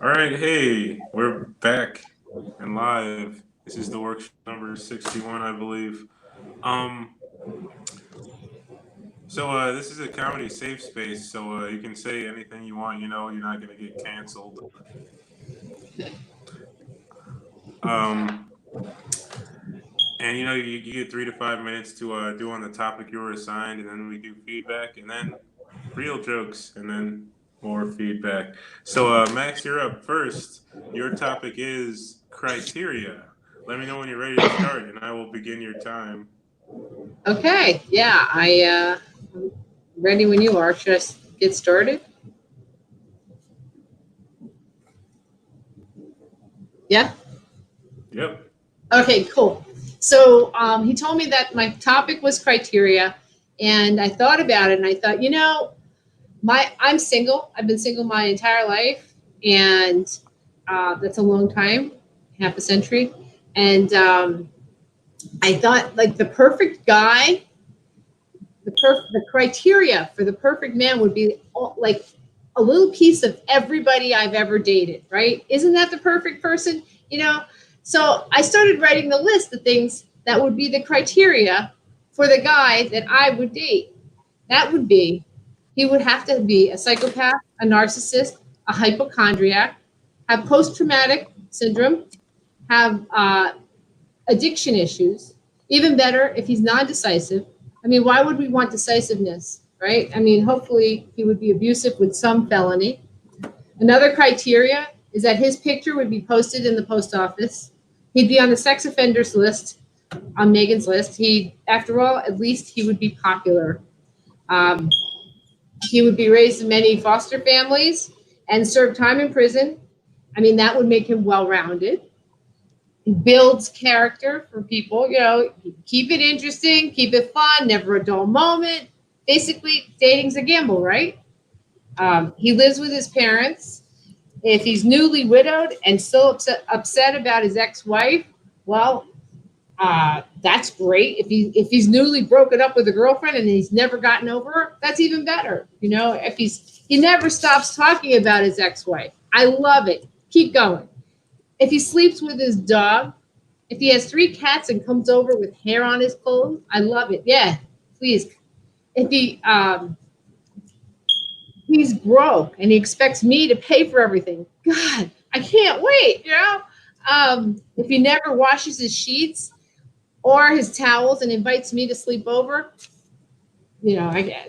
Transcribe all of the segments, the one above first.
All right, hey, we're back and live. This is the workshop number 61, I believe. Um, this is a comedy safe space, so you can say anything you want. You're not gonna get canceled. Um, and you get 3 to 5 minutes to do on the topic you were assigned, and then we do feedback, and then real jokes, and then more feedback. Max, you're up first. Your topic is criteria. Let me know when you're ready to start, and I will begin your time. Okay, yeah, I'm ready when you are. Should I get started? Yeah. Yep. Okay, cool. So he told me that my topic was criteria, and I thought about it, and I thought, I'm single. I've been single my entire life, and that's a long time, half a century. And I thought, like, the criteria for the perfect man would be like a little piece of everybody I've ever dated, right? Isn't that the perfect person? You know? So I started writing the list of things that would be the criteria for the guy that I would date. That would be he would have to be a psychopath, a narcissist, a hypochondriac, have post traumatic syndrome, have addiction issues. Even better, if he's non decisive. I mean, why would we want decisiveness, right? I mean, hopefully he would be abusive with some felony. Another criteria is that his picture would be posted in the post office. He'd be on the sex offenders list, on Megan's list. After all, at least he would be popular. Um, he would be raised in many foster families and serve time in prison. I mean, that would make him well rounded. Builds character for people, keep it interesting, keep it fun, never a dull moment. Basically, dating's a gamble, right? He lives with his parents. If he's newly widowed and still upset about his ex-wife, well, that's great. If he's newly broken up with a girlfriend and he's never gotten over her, that's even better. If he never stops talking about his ex-wife, I love it. Keep going. If he sleeps with his dog, if he has 3 cats and comes over with hair on his clothes, I love it. Yeah, please. If he's broke and he expects me to pay for everything, God, I can't wait. If he never washes his sheets or his towels and invites me to sleep over,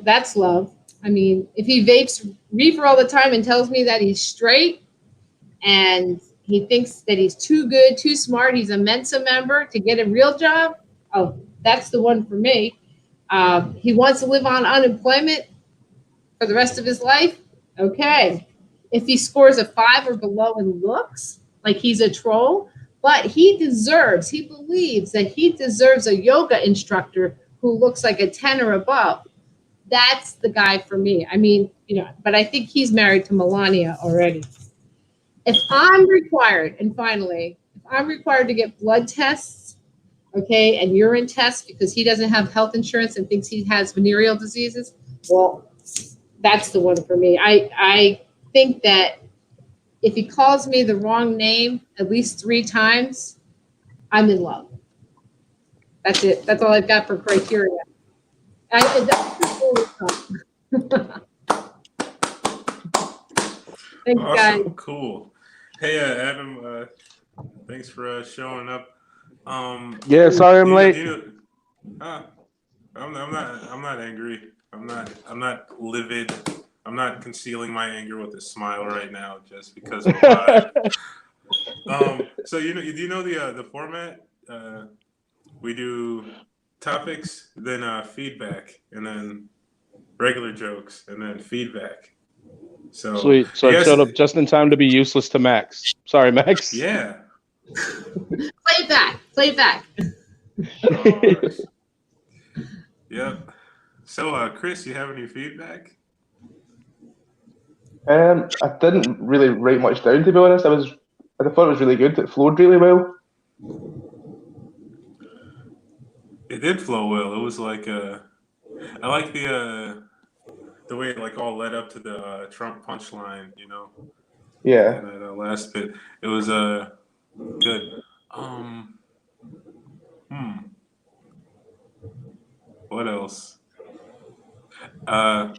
that's love. I mean, if he vapes reefer all the time and tells me that he's straight, and he thinks that he's too good, too smart, he's a Mensa member to get a real job, oh, that's the one for me. He wants to live on unemployment for the rest of his life. Okay. If he scores a 5 or below in looks, like he's a troll, but he believes that he deserves a yoga instructor who looks like a 10 or above. That's the guy for me. I mean, but I think he's married to Melania already. If I'm required, and finally, if I'm required to get blood tests, okay, and urine tests because he doesn't have health insurance and thinks he has venereal diseases, well, that's the one for me. I think that if he calls me the wrong name at least 3 times, I'm in love. That's it. That's all I've got for criteria. Thanks, guys. Awesome. Cool. Hey, Adam. Thanks for showing up. Yeah, sorry I'm Do late. you know? Uh, I'm not. I'm not angry. I'm not. I'm not livid. I'm not concealing my anger with a smile right now, just because we're live. So do you know the format? We do topics, then feedback, and then regular jokes, and then feedback. So Sweet. So I yes, showed up just in time to be useless to Max. Sorry, Max. yeah. Play it back. Play it back. Oh, yep. Chris, you have any feedback? I didn't really write much down, to be honest. I thought it was really good. It flowed really well. It did flow well. It was like I like the way it like all led up to the Trump punchline. Yeah. that last bit. It was good. Um, hmm. What else? Uh,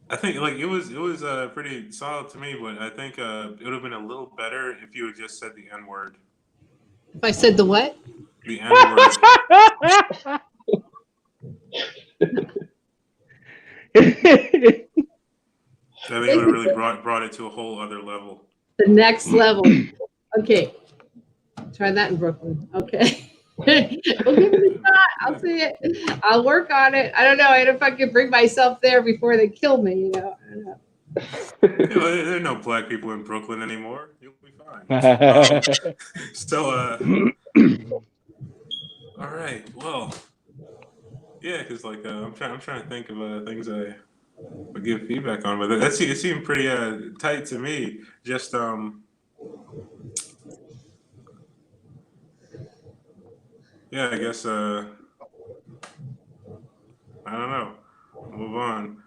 I think like it was pretty solid to me, but I think it would have been a little better if you had just said the N word. If I said the what? The N word. I think it would have really brought it to a whole other level. The next level. Okay. Try that in Brooklyn. Okay. We'll give it a shot. I'll see it. I'll work on it. I don't know. I don't know if I can bring myself there before they kill me, you know. I don't know. You know, there are no black people in Brooklyn anymore. You'll be fine. So, all right. Well, yeah, because like I'm trying to think of things I would give feedback on, but it seemed pretty tight to me. Just yeah, I guess I don't know. Move on.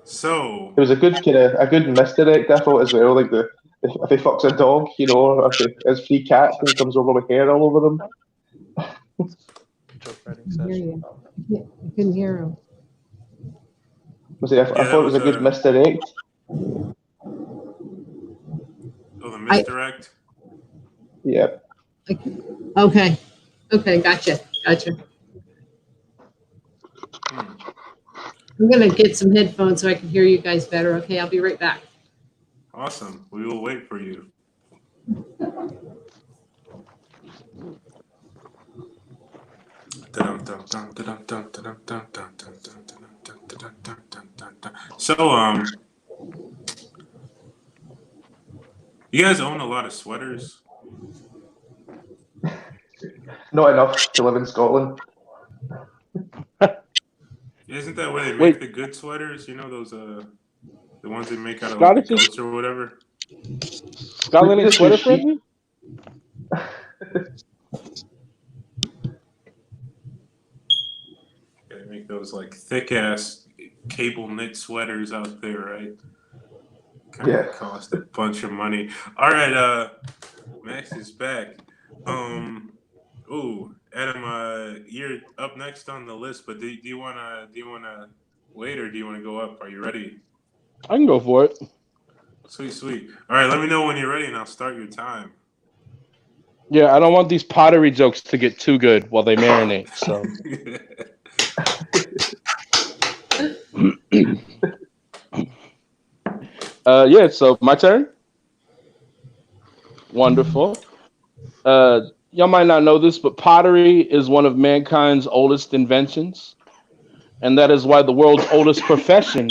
So It was a good misdirect, I thought as well. Like if he fucks a dog, you know, or if he has free cats and he comes over with hair all over them. I can hear you. I couldn't hear him. I yeah, that thought it was was a good misdirect. the misdirect. Yeah. Okay. Okay. Gotcha. Hmm. I'm going to get some headphones so I can hear you guys better. Okay. I'll be right back. Awesome. We will wait for you. So, you guys own a lot of sweaters? Not enough to live in Scotland. Isn't that where they make Wait. the good sweaters? You know those the ones they make out of like the Scottish is goats or whatever? Scotland is Just use sweater sheep. friendly? Yeah, they make those like thick ass cable knit sweaters out there, right? Kind of Yeah. cost a bunch of money. All right, Max is back. Ooh, Adam, you're up next on the list, but do you wanna wait or do you wanna go up? Are you ready? I can go for it. Sweet. All right, let me know when you're ready and I'll start your time. Yeah, I don't want these pottery jokes to get too good while they marinate. So, yeah. So my turn. Wonderful. Y'all might not know this, but pottery is one of mankind's oldest inventions, and that is why the world's oldest profession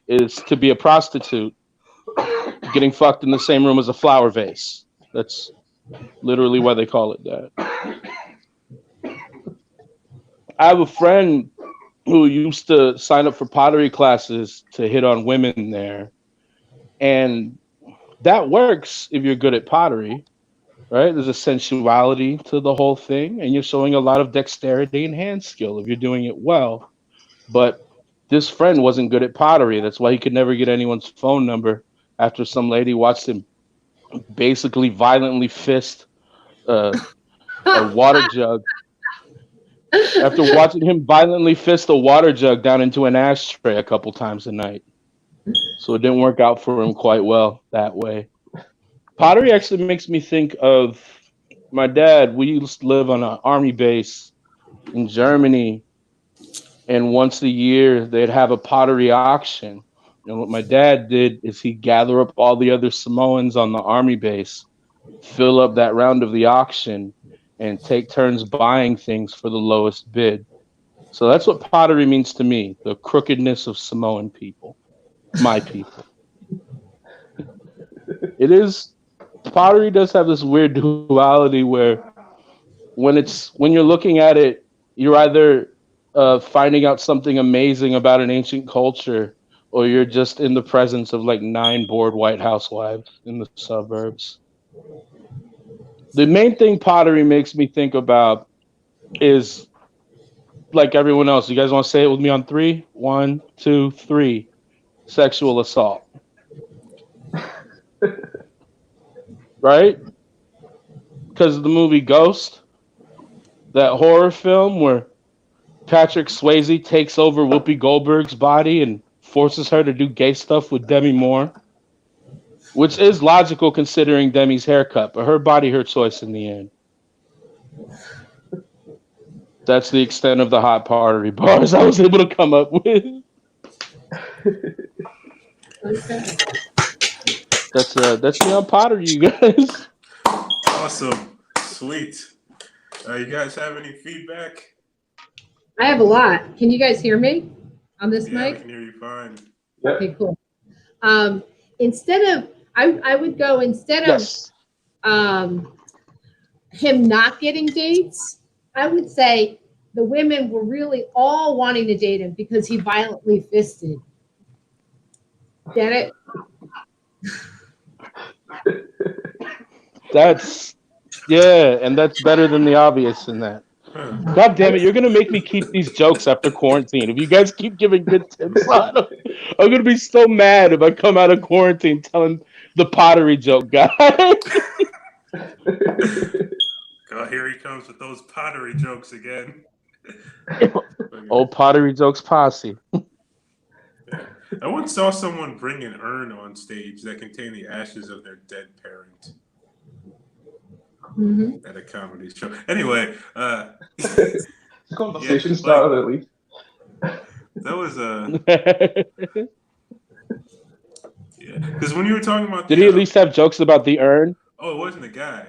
is to be a prostitute, getting fucked in the same room as a flower vase. That's literally why they call it that. I have a friend who used to sign up for pottery classes to hit on women there. And that works if you're good at pottery, right? There's a sensuality to the whole thing, and you're showing a lot of dexterity and hand skill if you're doing it well. But this friend wasn't good at pottery. That's why he could never get anyone's phone number after some lady watched him basically violently fist a water jug. After watching him violently fist a water jug down into an ashtray a couple times a night. So it didn't work out for him quite well that way. Pottery actually makes me think of my dad. We used to live on an army base in Germany, and once a year they'd have a pottery auction. And what my dad did is he'd gather up all the other Samoans on the army base, fill up that round of the auction, and take turns buying things for the lowest bid. So that's what pottery means to me, the crookedness of Samoan people, my people. It is, pottery does have this weird duality where when you're looking at it, you're either finding out something amazing about an ancient culture, or you're just in the presence of like 9 bored white housewives in the suburbs. The main thing pottery makes me think about is like everyone else. You guys want to say it with me on three? 1, 2, 3. Sexual assault. right? Because of the movie Ghost, that horror film where Patrick Swayze takes over Whoopi Goldberg's body and forces her to do gay stuff with Demi Moore, which is logical considering Demi's haircut, but her body, her choice in the end. That's the extent of the hot pottery bars I was able to come up with. Okay. That's me on pottery, you guys. Awesome. Sweet. You guys have any feedback? I have a lot. Can you guys hear me on this Yeah, we mic? can hear you fine. Okay, cool. Instead of, I would go instead Yes. of him not getting dates, I would say the women were really all wanting to date him because he violently fisted. Get it? That's and that's better than the obvious in that. Huh. God damn it, you're gonna make me keep these jokes after quarantine. If you guys keep giving good tips on them, I'm gonna be so mad if I come out of quarantine telling the pottery joke guy. Oh, here he comes with those pottery jokes again. Oh, pottery jokes posse. I once saw someone bring an urn on stage that contained the ashes of their dead parent Mm-hmm. at a comedy show. Anyway, Conversation yeah, started at least. that was yeah. Because when you were talking about Did he at least have jokes about the urn? oh, it wasn't a guy.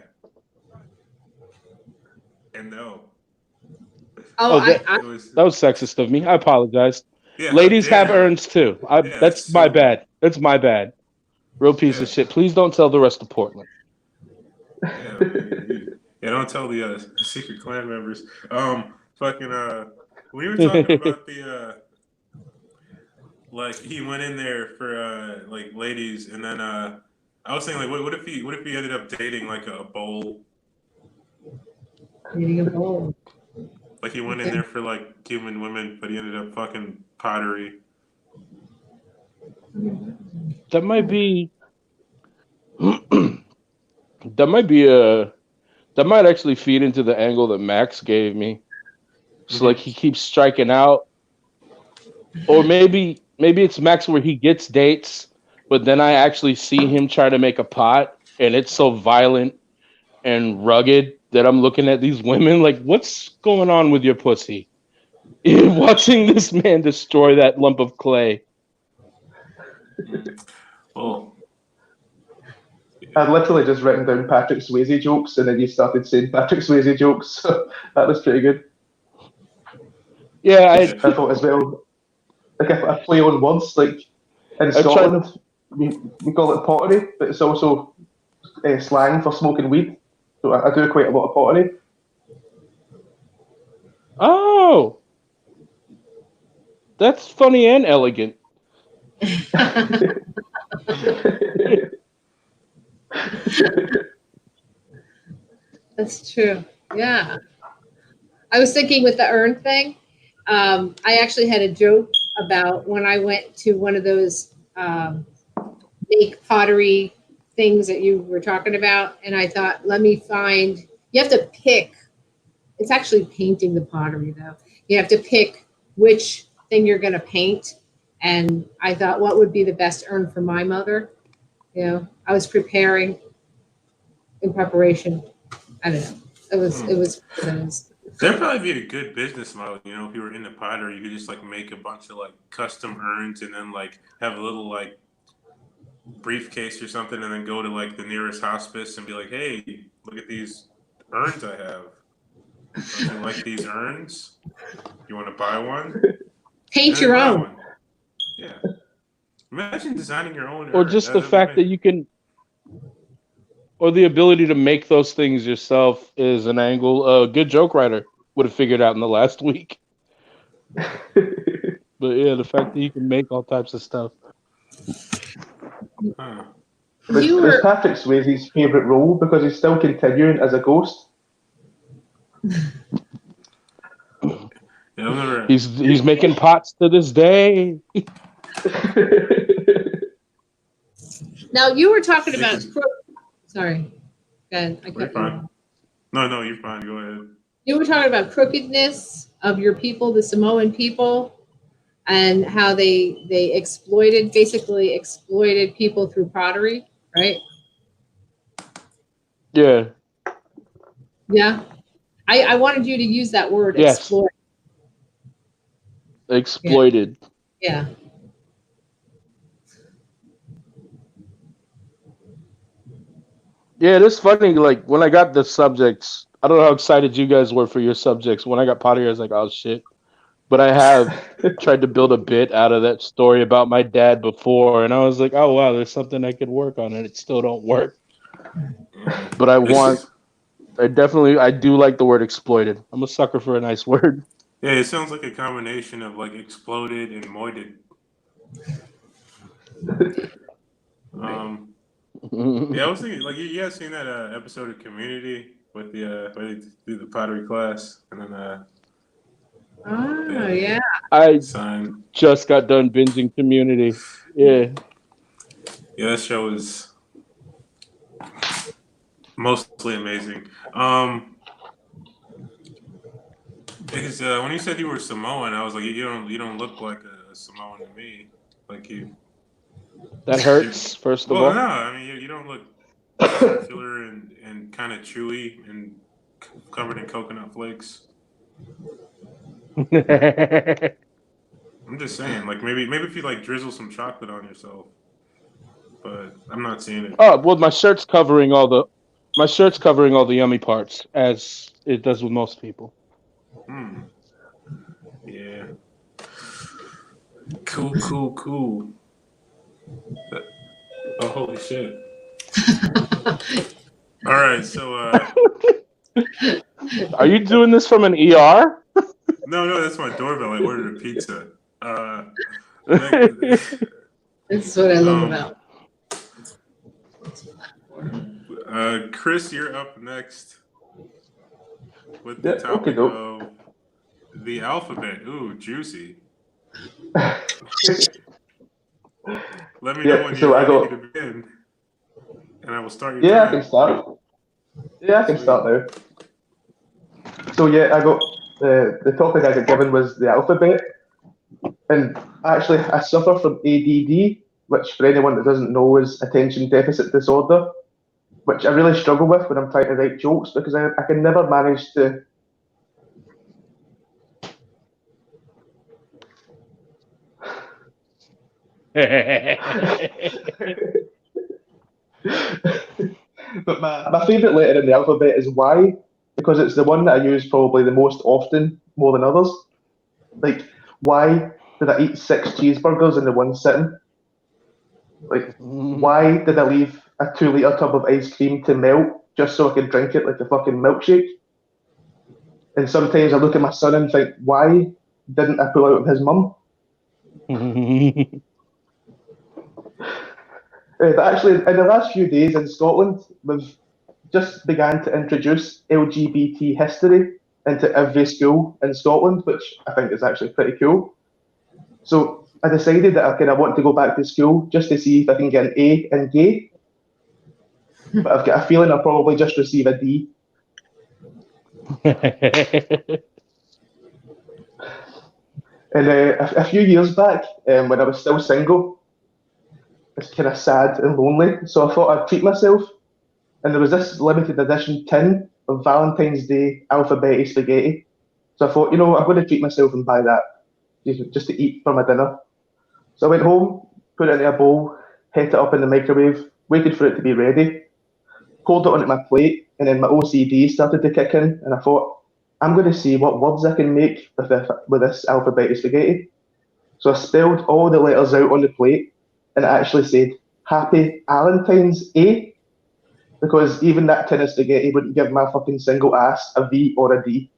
And no. Oh, that was sexist of me. I apologize. yeah. Ladies have dare you. urns too. Yeah, That's my so- bad. That's my bad. Real piece Yeah. of shit. Please don't tell the rest of Portland. Yeah, don't tell the secret clan members. Fucking we were talking about the like he went in there for like ladies, and then I was saying like what if he ended up dating like a bowl? eating a bowl. Like he went in there for like human women, but he ended up fucking pottery. That might be. That might actually feed into the angle that Max gave me. So like he keeps striking out, or maybe it's Max where he gets dates, but then I actually see him try to make a pot, and it's so violent and rugged that I'm looking at these women like, what's going on with your pussy? Watching this man destroy that lump of clay. Well, I'd literally just written down Patrick Swayze jokes, and then you started saying Patrick Swayze jokes. So that was pretty good. Yeah, I thought as well. Like if I play on words, like in Scotland, we call it pottery, but it's also slang for smoking weed. So I do quite a lot of pottery. Oh, that's funny and elegant. That's true. Yeah. I was thinking with the urn thing, I actually had a joke about when I went to one of those make pottery things that you were talking about. And I thought, let me find, you have to pick, it's actually painting the pottery though. You have to pick which thing you're going to paint. And I thought, what would be the best urn for my mother? You know, I was preparing in preparation. I don't know. It was. That'd probably be a good business model, you know, if you were into pottery, you could just like make a bunch of like custom urns and then like have a little like briefcase or something and then go to like the nearest hospice and be like, hey, look at these urns I have. Don't you like these urns? You want to buy one? Paint your own. One. Yeah. Imagine designing your own urn. Or just the fact that you can, or the ability to make those things yourself is an angle a good joke writer would have figured out in the last week. But yeah, the fact that you can make all types of stuff. Huh. It's Patrick Swayze's favourite role because he's still continuing as a ghost. Yeah, he's making pots to this day. Now you were talking about. Sorry. Good. I We're cut you fine. off. No, you're fine. Go ahead. You were talking about crookedness of your people, the Samoan people, and how they basically exploited people through pottery, right? Yeah. Yeah. I wanted you to use that word, Yes. exploit. Exploited. Yeah. Yeah, it is funny. Like when I got the subjects, I don't know how excited you guys were for your subjects. When I got pottery, I was like, oh shit. But I have tried to build a bit out of that story about my dad before, and I was like, oh wow, there's something I could work on, and it still don't work. Yeah. But I do like the word exploited. I'm a sucker for a nice word. Yeah, it sounds like a combination of like exploded and moited. Um, yeah, I was thinking like you guys seen that episode of Community with the where they do the pottery class and then Oh, the yeah. I sign. just got done binging Community. Yeah. Yeah, that show is mostly amazing. Because when you said you were Samoan, I was like, you don't look like a Samoan to me. Like That you hurts, first of well, no, all. I mean you don't look circular and kind of chewy and covered in coconut flakes. I'm just saying, like maybe if you like drizzle some chocolate on yourself, but I'm not seeing it. Oh, well, my shirt's covering all the yummy parts, as it does with most people. Hmm. Yeah. Cool. Oh, holy shit. All right, so Are you doing this from an ER? no, that's my doorbell. I ordered a pizza. This is what I love um, about. Chris, you're up next with the Yeah, okay, topic dope. of the alphabet. Ooh, juicy. Let me know Yeah, when so you're I ready got. to begin, and I will start your Yeah, I can time. start. Yeah, I can Sweet. start now. So yeah, I got the topic I got given was the alphabet, and actually I suffer from ADD, which for anyone that doesn't know is attention deficit disorder, which I really struggle with when I'm trying to write jokes because I can never manage to. But my favourite letter in the alphabet is Y because it's the one that I use probably the most often, more than others. Like, why did I eat 6 cheeseburgers in the one sitting? Like, why did I leave a 2 litre tub of ice cream to melt just so I could drink it like a fucking milkshake? And sometimes I look at my son and think, why didn't I pull out of his mum? But actually, in the last few days in Scotland, we've just began to introduce LGBT history into every school in Scotland, which I think is actually pretty cool. So I decided that I kind of want to go back to school just to see if I can get an A in gay, but I've got a feeling I'll probably just receive a D. And a few years back, when I was still single, it's kind of sad and lonely, so I thought I'd treat myself. And there was this limited edition tin of Valentine's Day alphabeti spaghetti. So I thought, I'm going to treat myself and buy that just to eat for my dinner. So I went home, put it in a bowl, heat it up in the microwave, waited for it to be ready, poured it onto my plate, and then my OCD started to kick in, and I thought, I'm going to see what words I can make with this alphabeti spaghetti. So I spelled all the letters out on the plate, and it actually said, Happy Valentine's A, because even that tin of spaghetti wouldn't give my fucking single ass a V or a D.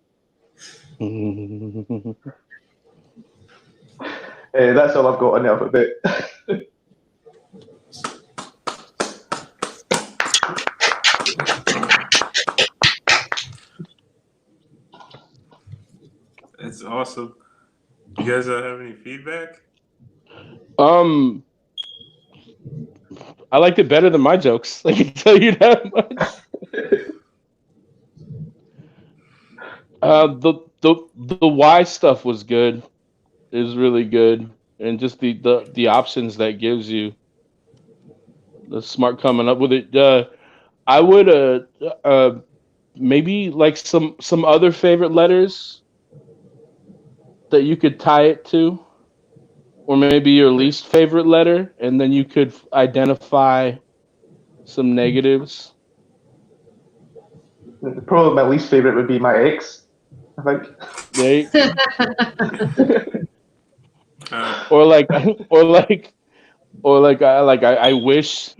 That's all I've got on the alphabet. That's awesome. You guys have any feedback? um, I liked it better than my jokes. I can tell you that much. The Y stuff was good. It was really good, and just the options that gives you, the smart coming up with it. I would maybe like some other favorite letters that you could tie it to, or maybe your least favorite letter, and then you could identify some negatives. Probably my least favorite would be my ex, I think. Right? Uh, or like or like I wish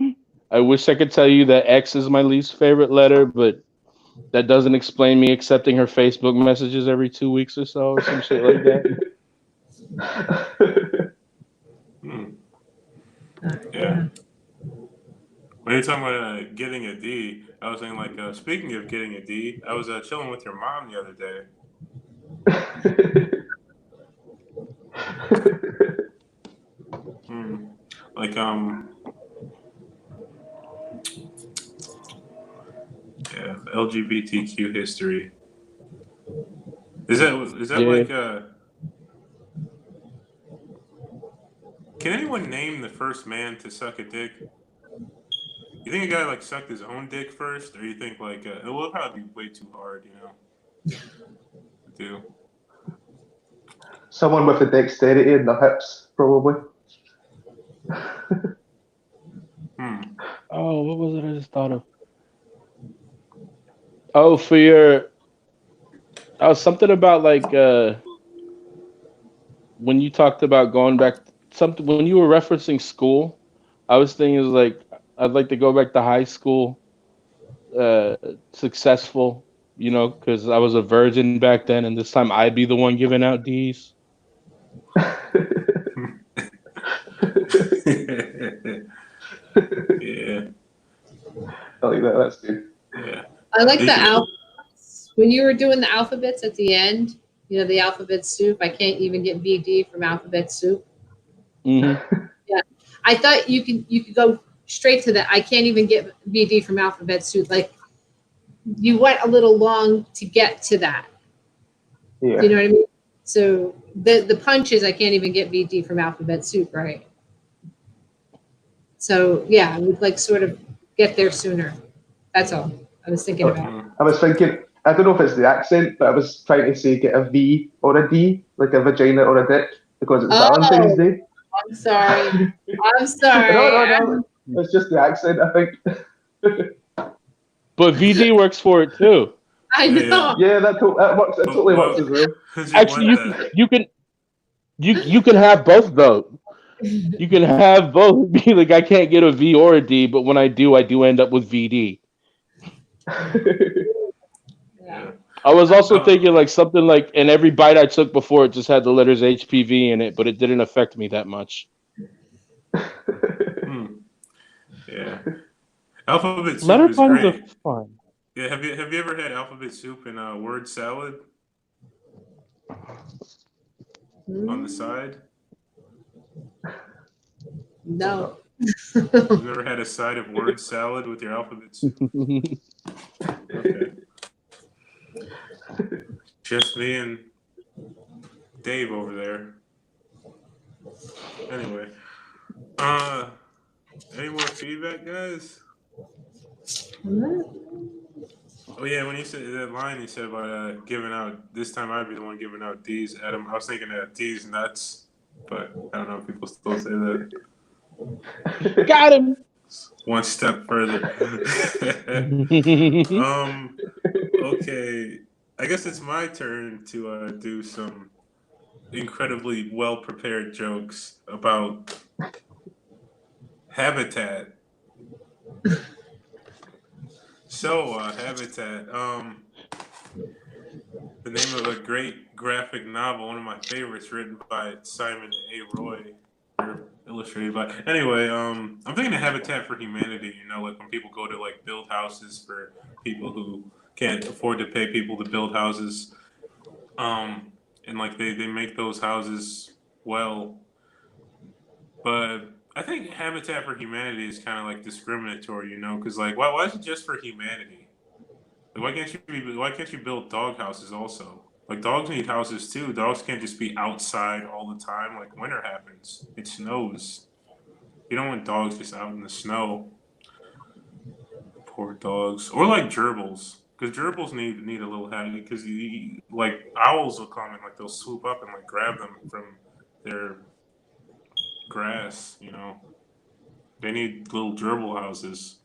I could tell you that X is my least favorite letter, but that doesn't explain me accepting her Facebook messages every 2 weeks or so, or some shit like that. hmm, yeah. When you're talking about getting a D, I was thinking like, speaking of getting a D, I was chilling with your mom the other day. Hmm. Like yeah, LGBTQ history. Is that Yeah. like can anyone name the first man to suck a dick? You think a guy like sucked his own dick first, or you think like it will probably be way too hard, to do. Someone with the dexterity in their hips, probably. Hmm. Oh, what was it I just thought of? Oh, for your something about like when you talked about going back, something when you were referencing school, I was thinking is like I'd like to go back to high school, uh, successful, because I was a virgin back then, and this time I'd be the one giving out D's. Yeah. I like that. That's good. Yeah. I like the Yeah. alphabets. When you were doing the alphabets at the end, the alphabet soup. I can't even get VD from alphabet soup. Mm-hmm. Yeah, I thought you could go straight to that. I can't even get VD from alphabet soup. Like you went a little long to get to that. Do Yeah. you know what I mean? So the punches I can't even get VD from alphabet soup, right? So yeah, I would like sort of get there sooner. That's all I was thinking about. Hmm. I was thinking, I don't know if it's the accent, but I was trying to say get a V or a D, like a vagina or a dick, because it was Valentine's Oh, Day. I'm sorry. I'm No, sorry. no, no. It's just the accent, I think. But VD works for it too. I Yeah, yeah. know. Yeah, that works. It But totally works why as well. would you Actually, want that? you can have both though. You can have both. Be like, I can't get a V or a D, but when I do end up with VD. Yeah. Yeah. I was also Oh, thinking like something like, and every bite I took before it just had the letters HPV in it, but it didn't affect me that much. hmm. Yeah. Alphabet soup Letter is puns are great. fun. Yeah. Have you ever had alphabet soup and word salad on the Mm, side? no. You've never had a side of word salad with your alphabet soup? Okay. Just me and Dave over there. Anyway, uh, any more feedback, guys? Oh yeah, when you said that line, you said about giving out. This time I'd be the one giving out D's. Adam, I was thinking D's nuts, but I don't know if people still say that. Got him. One step further. um. Okay. I guess it's my turn to do some incredibly well prepared jokes about habitat. So, Habitat, the name of a great graphic novel, one of my favorites, written by Simon A. Roy, or illustrated by. Anyway, I'm thinking of Habitat for Humanity. Like when people go to like build houses for people who can't afford to pay people to build houses, and like they make those houses well, but I think Habitat for Humanity is kind of like discriminatory, because like why is it just for humanity? Like, why can't you build dog houses also? Like, dogs need houses too. Dogs can't just be outside all the time. Like, winter happens, it snows. You don't want dogs just out in the snow. Poor dogs. Or like gerbils, because gerbils need a little happy. Because like owls will come and like they'll swoop up and like grab them from their grass. You know, they need little gerbil houses.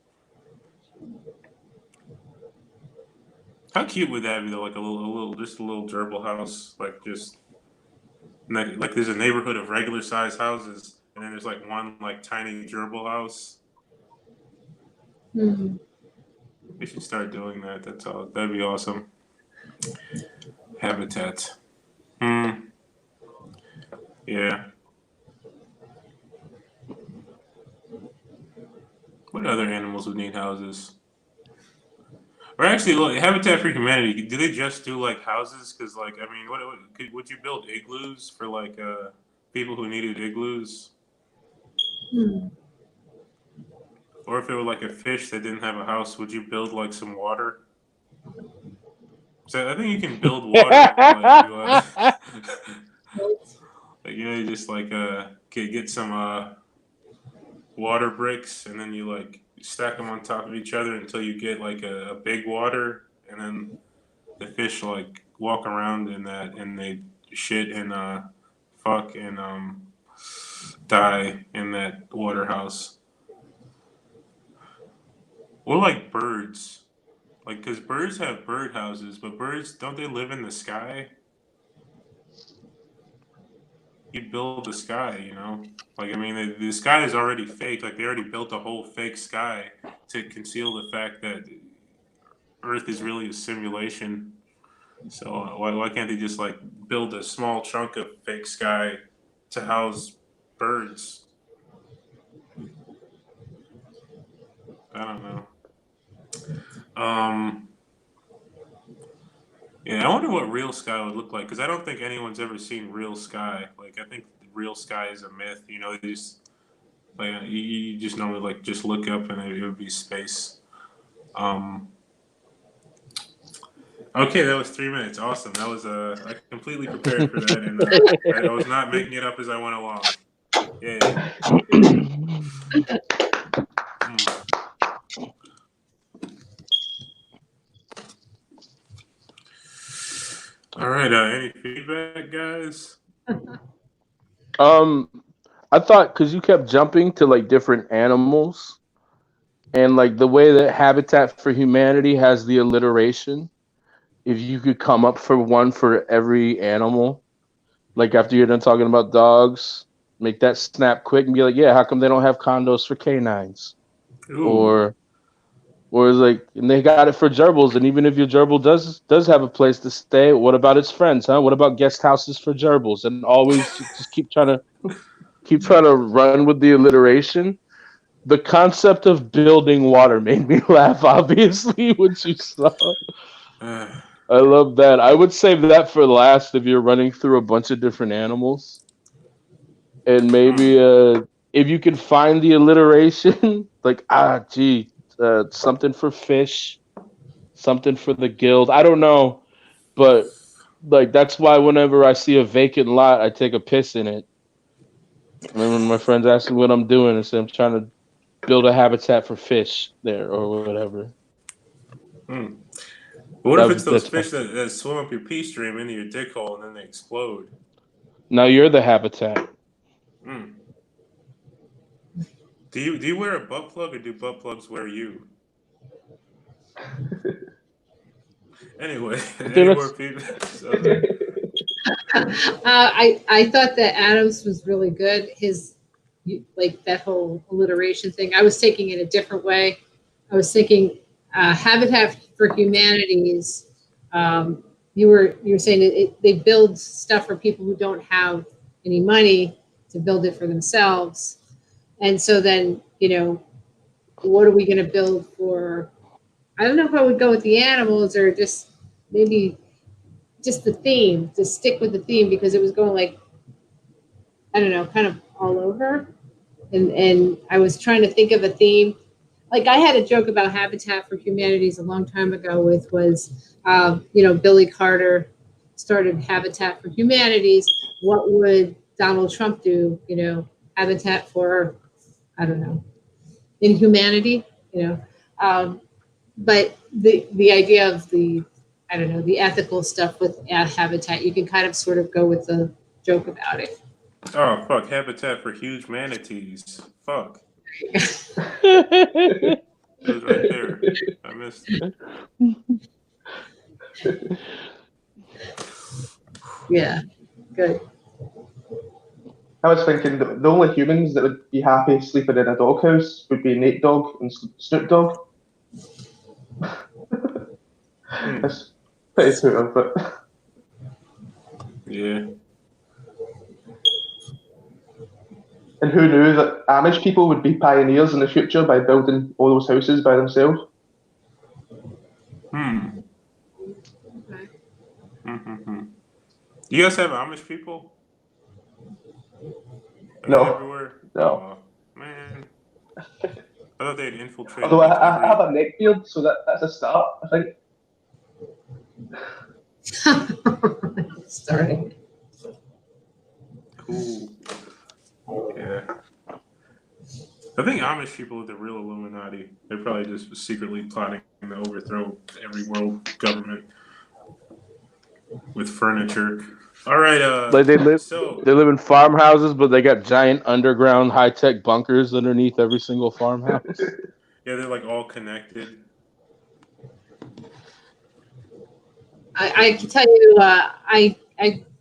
How cute would that be though? Like just a little gerbil house, like just like there's a neighborhood of regular sized houses, and then there's like one like tiny gerbil house. Mhm. We should start doing that. That's all. That'd be awesome. Habitat. Hmm. Yeah. What other animals would need houses? Or actually, look, Habitat for Humanity. Do they just do like houses? Because like, I mean, would you build igloos for like people who needed igloos? Hmm. Or if it were like a fish that didn't have a house, would you build like some water? So I think you can build water like you like you just like get some water bricks, and then you like stack them on top of each other until you get like a big water, and then the fish like walk around in that, and they shit and fuck and die in that water house. Or like birds, like because birds have bird houses, but birds don't they live in the sky? You build the sky, you know. Like I mean, the sky is already fake. Like they already built a whole fake sky to conceal the fact that Earth is really a simulation. So why can't they just like build a small chunk of fake sky to house birds? I don't know. Um, yeah, I wonder what real sky would look like because I don't think anyone's ever seen real sky. Like I think real sky is a myth. You know, they just like you just normally like just look up and it would be space. Um, okay, that was 3 minutes. Awesome. That was I completely prepared for that, and I was not making it up as I went along. Yeah. All right. Any feedback, guys? I thought because you kept jumping to like different animals, and like the way that Habitat for Humanity has the alliteration, if you could come up for one for every animal, like after you're done talking about dogs, make that snap quick and be like, yeah, how come they don't have condos for canines? Ooh. Or it's like, and they got it for gerbils, and even if your gerbil does have a place to stay, what about its friends, huh? What about guest houses for gerbils? And always just keep trying to run with the alliteration. The concept of building water made me laugh, obviously, when you saw. I love that. I would save that for last if you're running through a bunch of different animals. And maybe if you can find the alliteration, like, something for fish, something for the guild. I don't know. But, like, that's why whenever I see a vacant lot, I take a piss in it. And then when my friends ask me what I'm doing, I say I'm trying to build a habitat for fish there or whatever. Hmm. What if it's those That's fish that swim up your pee stream into your dick hole and then they explode? now you're the habitat. Hmm. Do you wear a butt plug or do butt plugs wear you? Anyway, any more feedback? I thought that Adams was really good. His like that whole alliteration thing. I was taking it a different way. I was thinking Habitat for Humanities. You were saying they build stuff for people who don't have any money to build it for themselves, and so then what are we going to build for? I don't know if I would go with the animals or just maybe just the theme, to stick with the theme because it was going like, I don't know, kind of all over. And I was trying to think of a theme. like I had a joke about Habitat for Humanities a long time ago was, Billy Carter started Habitat for Humanities. What would Donald Trump do? Habitat for, I don't know, inhumanity, but the idea of the ethical stuff with Habitat, you can kind of sort of go with the joke about it. Oh fuck! Habitat for huge manatees. Fuck. It was right there. I missed it. Yeah, good. I was thinking the only humans that would be happy sleeping in a doghouse would be Nate Dogg and Snoop Dogg. That's pretty true, but yeah. And who knew that Amish people would be pioneers in the future by building all those houses by themselves? You guys have Amish people? Are No. they everywhere? No. Oh, man. I thought they'd infiltrated. Although like I have a neck beard, so that's a start, I think. Starting. Cool. Yeah. I think Amish people are the real Illuminati. They're probably just secretly plotting to overthrow every world government with furniture. All right. Like they live in farmhouses, but they got giant underground high-tech bunkers underneath every single farmhouse. Yeah, they're like all connected. I can tell you, I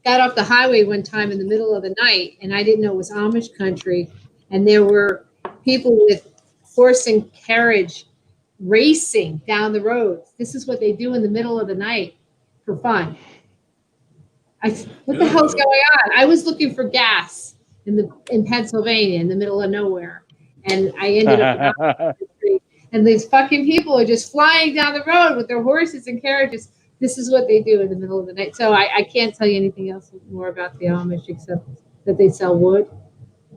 got off the highway one time in the middle of the night, and I didn't know it was Amish country, and there were people with horse and carriage racing down the road. This is what they do in the middle of the night for fun. What the hell's going on? I was looking for gas in Pennsylvania in the middle of nowhere, and I ended up in Amish country, and these fucking people are just flying down the road with their horses and carriages. This is what they do in the middle of the night. So I can't tell you anything else more about the Amish except that they sell wood,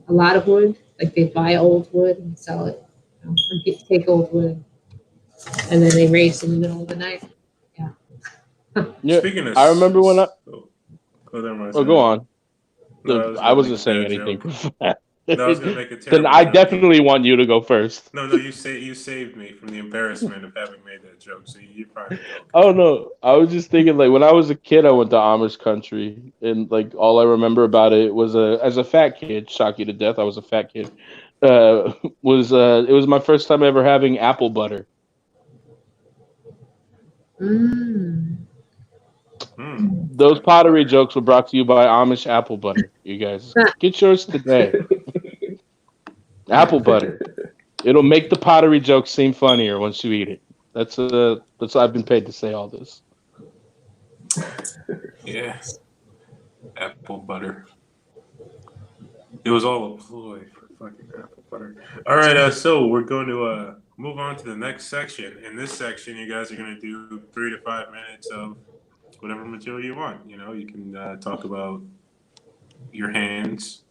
a lot of wood. Like they buy old wood and sell it, or take old wood, and then they race in the middle of the night. Yeah. Speaking of, I remember when I. go on. No, I wasn't saying anything. No, I was gonna make a terrible Then I joke. definitely want you to go first. No, you saved me from the embarrassment of having made that joke. So you probably. Oh no, I was just thinking like when I was a kid, I went to Amish country, and like all I remember about it was as a fat kid, shock you to death. I was a fat kid. It was my first time ever having apple butter. Those pottery jokes were brought to you by Amish apple butter. You guys get yours today. Apple butter. It'll make the pottery jokes seem funnier once you eat it. That's I've been paid to say all this. Yeah. Apple butter. It was all a ploy for fucking apple butter. All right, so we're going to move on to the next section. In this section, you guys are going to do 3 to 5 minutes of whatever material you want. You can talk about your hands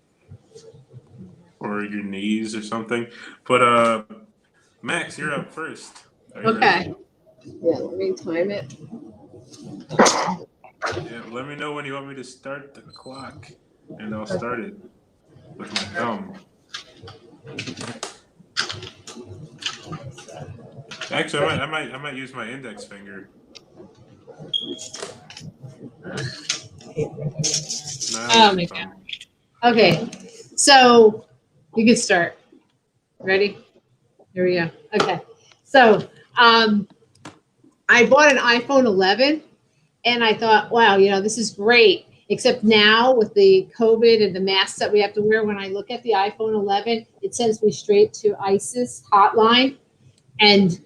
or your knees or something. But Max, you're up first. Okay. Yeah, let me time it. Yeah, let me know when you want me to start the clock, and I'll start it with my thumb. Actually, I might use my index finger. Oh my god. Okay, so you can start. Ready? Here we go. Okay, so I bought an iPhone 11, and I thought, wow, this is great. Except now with the COVID and the masks that we have to wear, when I look at the iPhone 11, it sends me straight to ISIS hotline, and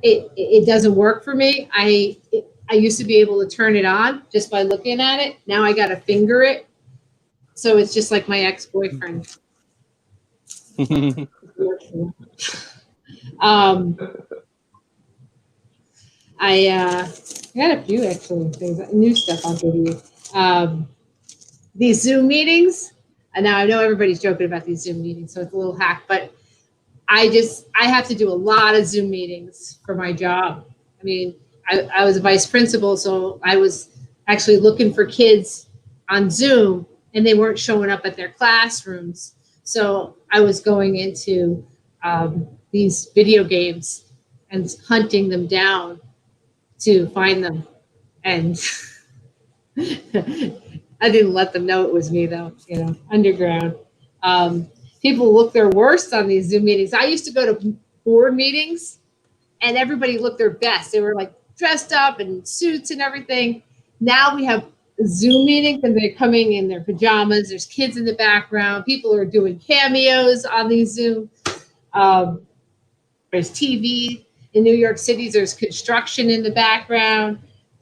it doesn't work for me. I used to be able to turn it on just by looking at it. Now I got to finger it, so it's just like my ex-boyfriend. I got a few actually things, new stuff I'll give you. These Zoom meetings, and now I know everybody's joking about these Zoom meetings, so it's a little hack, but I have to do a lot of Zoom meetings for my job. I mean, I was a vice principal, so I was actually looking for kids on Zoom, and they weren't showing up at their classrooms. So I was going into these video games and hunting them down to find them. And I didn't let them know it was me, though, underground. People look their worst on these Zoom meetings. I used to go to board meetings, and everybody looked their best. They were like dressed up in suits and everything. Now we have Zoom meetings, and they're coming in their pajamas. There's kids in the background. People are doing cameos on these Zoom. There's TV in New York City. There's construction in the background.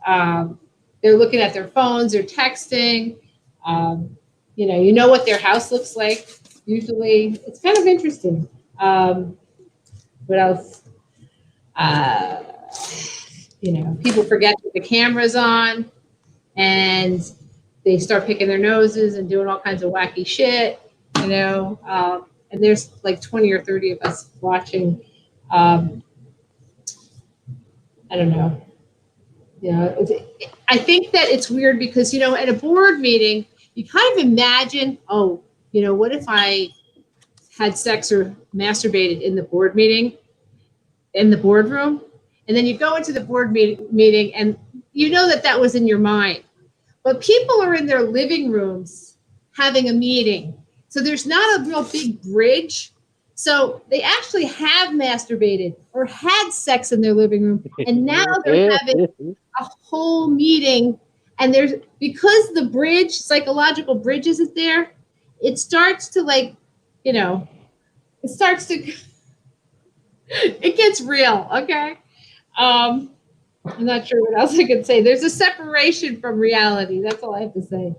They're looking at their phones. They're texting. You know what their house looks like. Usually, it's kind of interesting. What else? People forget that the camera's on, and they start picking their noses and doing all kinds of wacky shit. And there's like 20 or 30 of us watching. I don't know. I think that it's weird because, at a board meeting, you kind of imagine, what if I had sex or masturbated in the board meeting, in the boardroom? And then you go into the board meeting and you know that was in your mind. But people are in their living rooms having a meeting. So there's not a real big bridge. So they actually have masturbated or had sex in their living room. And now they're having a whole meeting. And because the bridge, psychological bridge isn't there, it starts to it gets real, okay? I'm not sure what else I could say. There's a separation from reality. That's all I have to say.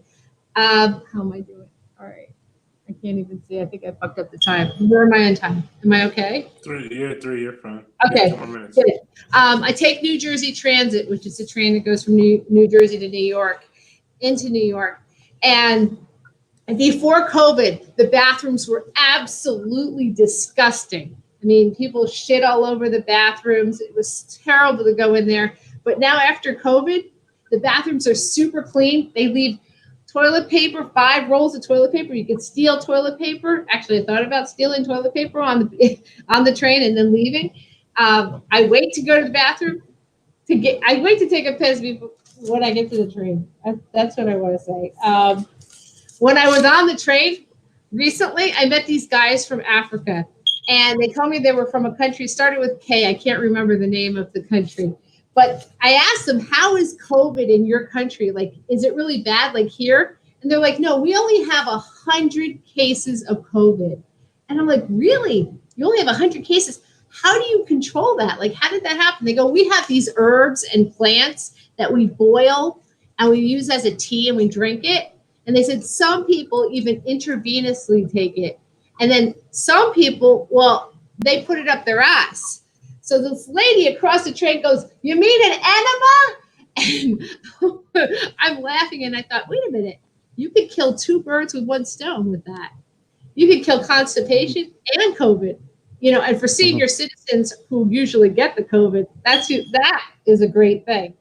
How am I doing? All right. I can't even see. I think I fucked up the time. Where am I on time? Am I okay? 3, you're fine. Okay. 2 more minutes. Good. I take New Jersey Transit, which is a train that goes from New Jersey to New York, into New York. And before COVID, the bathrooms were absolutely disgusting. I mean, people shit all over the bathrooms. It was terrible to go in there. But now after COVID, the bathrooms are super clean. They leave toilet paper, 5 rolls of toilet paper. You can steal toilet paper. Actually, I thought about stealing toilet paper on the train and then leaving. I wait to go to the bathroom I wait to take a piss when I get to the train. That's what I want to say. When I was on the train recently, I met these guys from Africa, and they told me they were from a country started with K. I can't remember the name of the country. But I asked them, how is COVID in your country? Like, is it really bad like here? And they're like, no, we only have 100 cases of COVID. And I'm like, really? You only have 100 cases? How do you control that? Like, how did that happen? They go, we have these herbs and plants that we boil and we use as a tea and we drink it. And they said some people even intravenously take it. And then some people, they put it up their ass. So this lady across the train goes, you mean an enema? And I'm laughing and I thought, wait a minute, you could kill 2 birds with 1 stone with that. You could kill constipation and COVID, and for senior citizens who usually get the COVID, that is a great thing.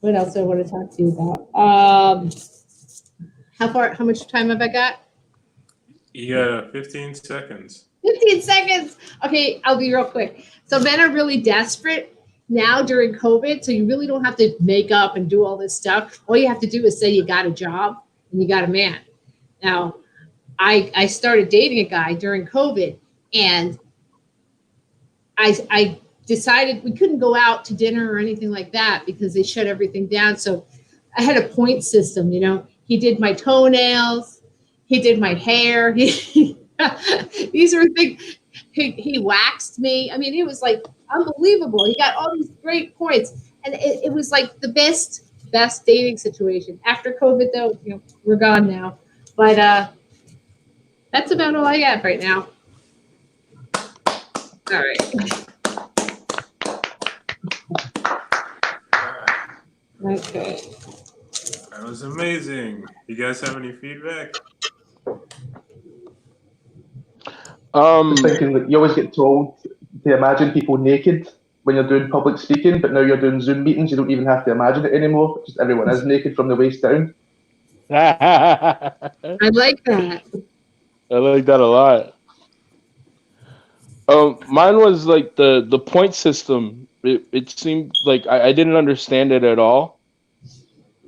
What else do I want to talk to you about? How much time have I got? Yeah, 15 seconds. 15 seconds. Okay, I'll be real quick. So men are really desperate now during COVID, so you really don't have to make up and do all this stuff. All you have to do is say you got a job and you got a man. Now, I started dating a guy during COVID, and I decided we couldn't go out to dinner or anything like that because they shut everything down. So I had a point system, He did my toenails. He did my hair. These are things. He waxed me. I mean, it was like unbelievable. He got all these great points, and it was like the best dating situation. After COVID, though, we're gone now. But that's about all I got right now. All right. Okay. That was amazing. You guys have any feedback? Just thinking that you always get told to imagine people naked when you're doing public speaking, but now you're doing Zoom meetings, you don't even have to imagine it anymore. Just everyone is naked from the waist down. I I like that. like that a lot. Mine was like the point system. It seemed like I didn't understand it at all.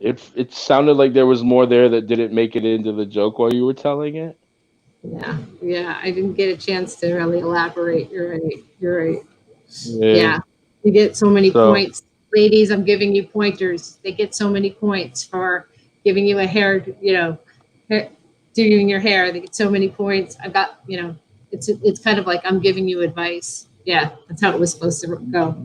It sounded like there was more there that didn't make it into the joke while you were telling it. Yeah, yeah. I didn't get a chance to really elaborate. You're right. You're right. Yeah. Yeah, you get so many So points, ladies. I'm giving you pointers. They get so many points for giving you a hair. Doing your hair. They get so many points. I got. It's kind of like I'm giving you advice. Yeah, that's how it was supposed to go.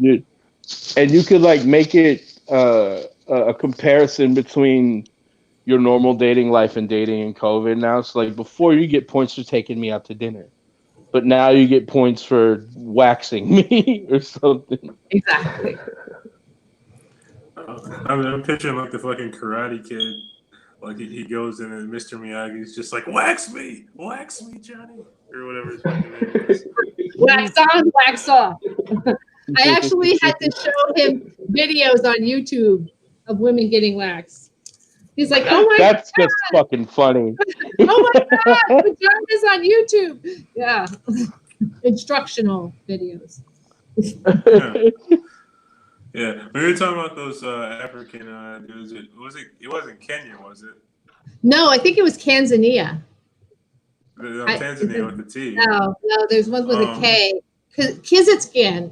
and you could like make it a comparison between your normal dating life and dating in COVID now. So like before you get points for taking me out to dinner, but now you get points for waxing me or something. Exactly. I'm picturing like the fucking Karate Kid. Like he goes in and Mr. Miyagi's just like, wax me, Johnny, or whatever his fucking name is. Wax on, wax off. I actually had to show him videos on YouTube of women getting waxed. He's like, "Oh my That's god, just fucking funny. oh my god, the job is on YouTube." Yeah, instructional videos. Yeah, we were talking about those African dudes. It wasn't Kenya, was it? No, I think it was Tanzania. Tanzania with the T. No, there's one with a K. Kyrgyzstan.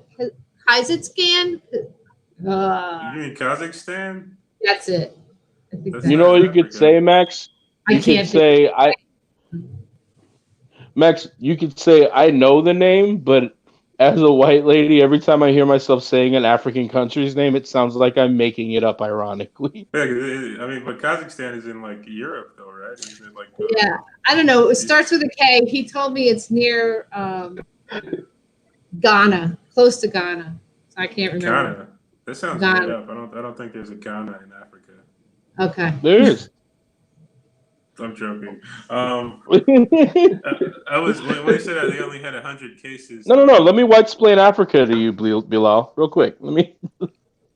Kyrgyzstan. You mean Kazakhstan? That's it. I think You know what you could say, Max? You could say Max, you could say I know the name, but as a white lady, every time I hear myself saying an African country's name, it sounds like I'm making it up ironically. Yeah, I mean, but Kazakhstan is in like Europe, though, right? Isn't it like? Yeah, I don't know. It starts with a K. He told me it's near Ghana, close to Ghana. I can't remember. Ghana. That sounds made up. I don't think there's a Ghana in Africa. Okay. There is. I'm joking. I was when they said that they only had 100 cases. No. Let me white explain Africa to you, Bilal, real quick. Let me.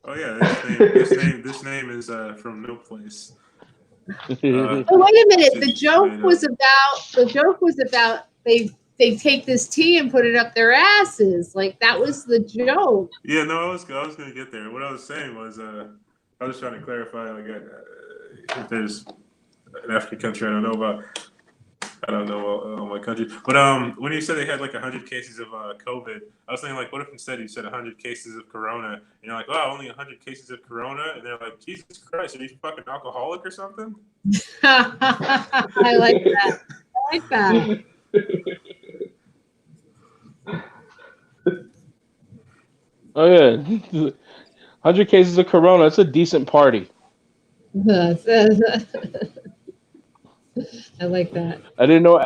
Oh yeah, this name is from no place. Oh, wait a minute. The joke was about they take this tea and put it up their asses. Like that was the joke. Yeah, no, I was gonna get there. What I was saying was I was trying to clarify like if there's an African country I don't know about. I don't know all my countries, but when you said they had like 100 cases of COVID, I was thinking like, what if instead you said 100 cases of Corona? And you're like, oh, only 100 cases of Corona, and they're like, Jesus Christ, are you fucking alcoholic or something? I like that. I like that. Oh yeah, 100 cases of Corona. That's a decent party. I like that. I didn't know.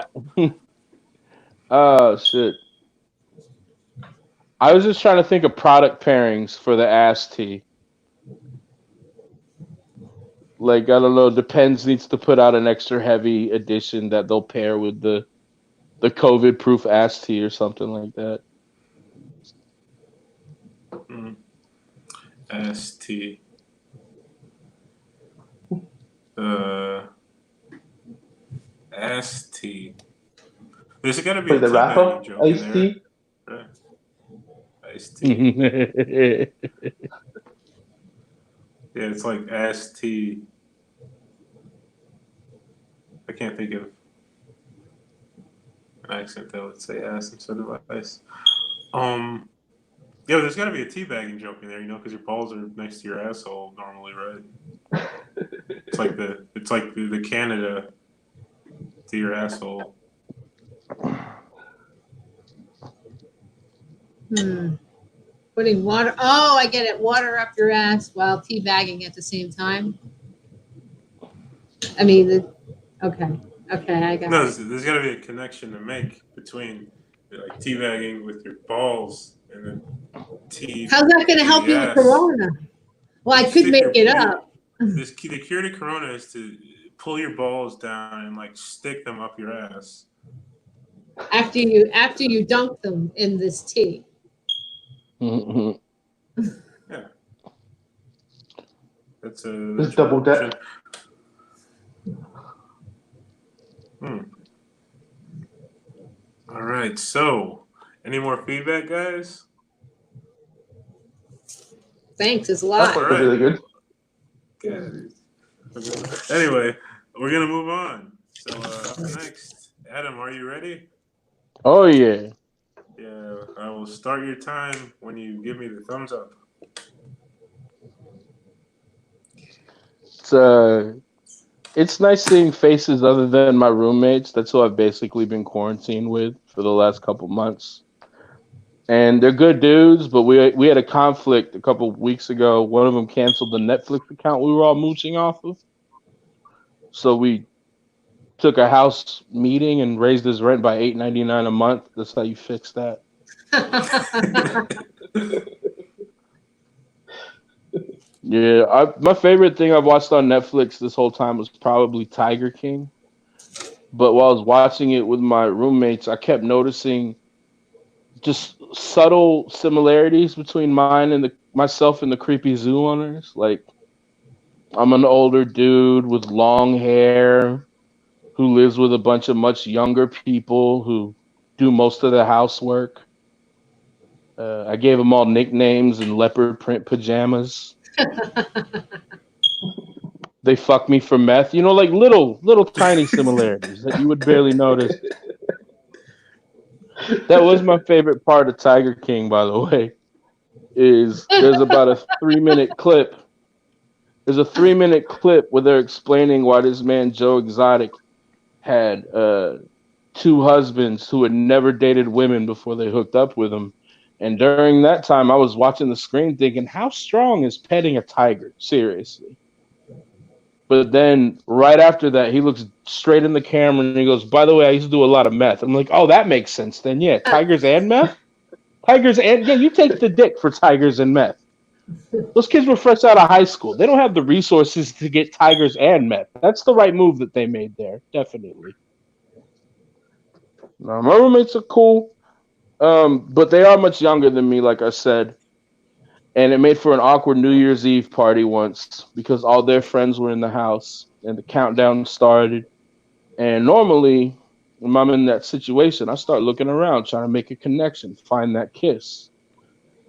Oh shit! I was just trying to think of product pairings for the ass tea. Like I don't know. Depends needs to put out an extra heavy edition that they'll pair with the COVID proof ass tea or something like that. Ass tea. Ass tea. There's got to be the rapper, Ice Tea. Right. Ice tea. Yeah, it's like ass tea. I can't think of an accent that would say ass instead of ice. Yeah, there's got to be a teabagging joke in there, because your balls are next to your asshole normally, right? It's like the Canada to your asshole. Putting water. Oh, I get it. Water up your ass while teabagging at the same time. I mean, okay, I got No, it. there's got to be a connection to make between like teabagging with your balls and then tea. How's that going to help you with Corona? Well, I could make it up. The cure to Corona is to pull your balls down and like stick them up your ass. after you dunk them in this tea. Mhm. Yeah. That's Just double dip. All right. So, any more feedback, guys? Thanks, it's a I lot. thought it was really good. Yeah. Anyway, we're gonna move on. So next, Adam, are you ready? Oh yeah. Yeah, I will start your time when you give me the thumbs up. It's it's nice seeing faces other than my roommates. That's who I've basically been quarantined with for the last couple months. And they're good dudes, but we had a conflict a couple weeks ago. One of them canceled the Netflix account we were all mooching off of. So we took a house meeting and raised his rent by $8.99 a month. That's how you fix that. Yeah, my favorite thing I've watched on Netflix this whole time was probably Tiger King. But while I was watching it with my roommates, I kept noticing just subtle similarities between mine and the myself and the creepy zoo owners. Like I'm an older dude with long hair who lives with a bunch of much younger people who do most of the housework. I gave them all nicknames and leopard print pajamas. They fuck me for meth. Like little tiny similarities that you would barely notice. That was my favorite part of Tiger King, by the way. Is there's about a 3 minute clip. There's a 3 minute clip where they're explaining why this man Joe Exotic had two husbands who had never dated women before they hooked up with him. And during that time, I was watching the screen thinking, how strong is petting a tiger? Seriously. But then right after that, he looks straight in the camera and he goes, by the way, I used to do a lot of meth. I'm like, oh, that makes sense then. Yeah, tigers and meth? Tigers and, yeah, you take the dick for tigers and meth. Those kids were fresh out of high school. They don't have the resources to get tigers and meth. That's the right move that they made there, definitely. No, my roommates are cool, but they are much younger than me, like I said. And it made for an awkward New Year's Eve party once because all their friends were in the house and the countdown started. And normally, when I'm in that situation, I start looking around, trying to make a connection, find that kiss.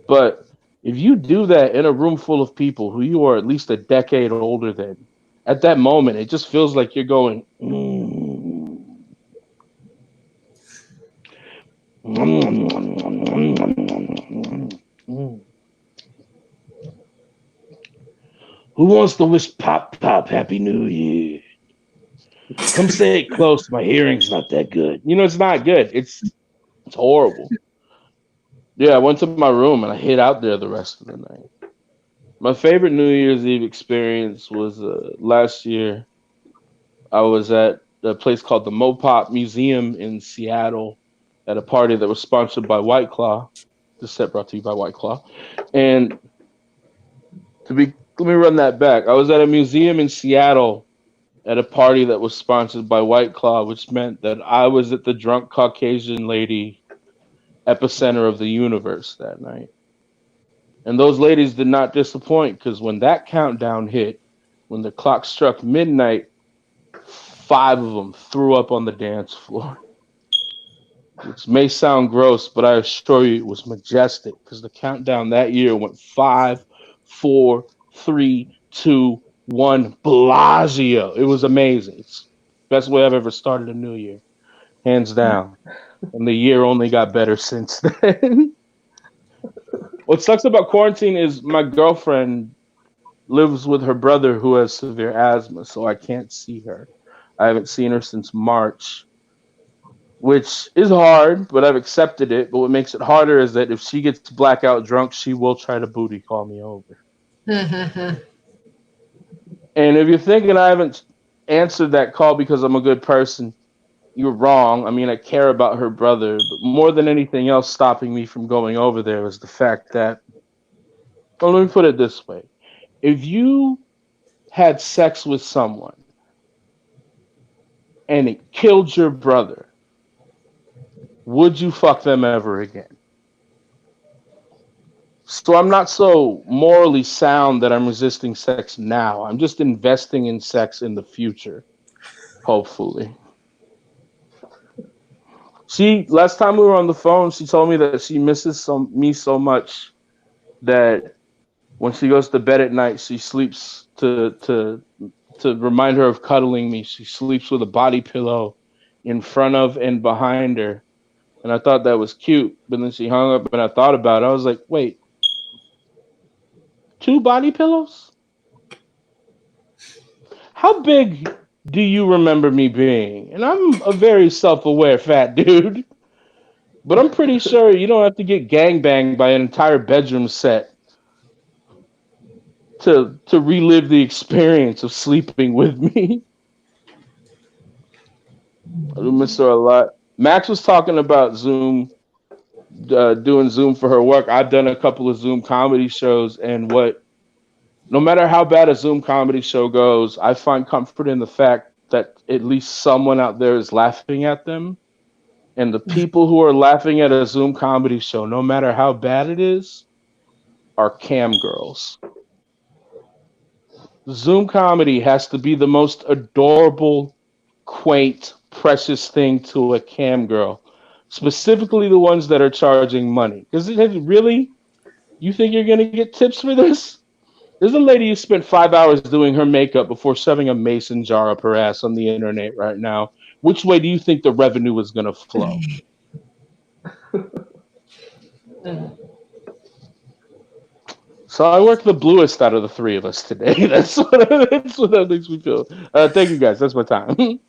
But if you do that in a room full of people who you are at least a decade older than, at that moment, it just feels like you're going, who wants to wish Pop Pop Happy New Year? Come say it close. My hearing's not that good. It's not good. It's horrible. Yeah, I went to my room and I hid out there the rest of the night. My favorite New Year's Eve experience was last year. I was at a place called the Mopop Museum in Seattle at a party that was sponsored by White Claw. This set brought to you by White Claw. And let me run that back. I was at a museum in Seattle at a party that was sponsored by White Claw, which meant that I was at the drunk Caucasian lady epicenter of the universe that night. And those ladies did not disappoint because when that countdown hit, when the clock struck midnight, 5 of them threw up on the dance floor. Which may sound gross, but I assure you it was majestic because the countdown that year went 5, 4, 3, 2, 1, Bellagio. It was amazing. It's the best way I've ever started a new year, hands down. And the year only got better since then. What sucks about quarantine is my girlfriend lives with her brother who has severe asthma, so I can't see her. I haven't seen her since March, which is hard, but I've accepted it. But what makes it harder is that if she gets blackout drunk, she will try to booty call me over. And if you're thinking I haven't answered that call because I'm a good person, you're wrong. I mean, I care about her brother, but more than anything else stopping me from going over there is the fact that, well, let me put it this way. If you had sex with someone and it killed your brother, would you fuck them ever again? So I'm not so morally sound that I'm resisting sex now. I'm just investing in sex in the future, hopefully. Last time we were on the phone, she told me that she misses me so much that when she goes to bed at night, she sleeps to remind her of cuddling me. She sleeps with a body pillow in front of and behind her. And I thought that was cute, but then she hung up and I thought about it. I was like, wait, two body pillows? How big do you remember me being? And I'm a very self-aware fat dude, but I'm pretty sure you don't have to get gangbanged by an entire bedroom set to relive the experience of sleeping with me. I do miss her a lot. Max was talking about Zoom, doing Zoom for her work. I've done a couple of Zoom comedy shows, and no matter how bad a Zoom comedy show goes, I find comfort in the fact that at least someone out there is laughing at them. And the people who are laughing at a Zoom comedy show, no matter how bad it is, are cam girls. Zoom comedy has to be the most adorable, quaint, precious thing to a cam girl. Specifically the ones that are charging money. Because really, you think you're going to get tips for this? There's a lady who spent 5 hours doing her makeup before shoving a mason jar up her ass on the internet right now. Which way do you think the revenue is going to flow? So I work the bluest out of the three of us today. That's what makes me feel. Thank you guys. That's my time.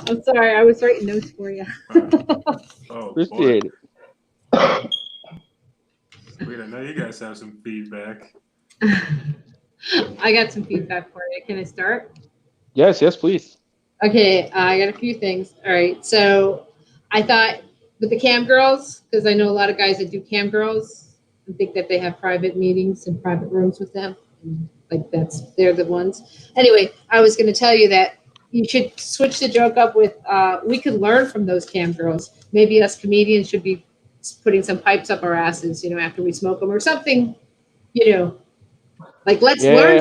I'm sorry, I was writing notes for you. Oh, Appreciate it. Wait, I know you guys have some feedback. I got some feedback for you. Can I start? Yes, please. Okay, I got a few things. All right, so I thought with the cam girls, because I know a lot of guys that do cam girls and think that they have private meetings and private rooms with them. Like they're the ones. Anyway, I was going to tell you that you should switch the joke up with, we could learn from those cam girls. Maybe us comedians should be putting some pipes up our asses, after we smoke them or something, like let's learn.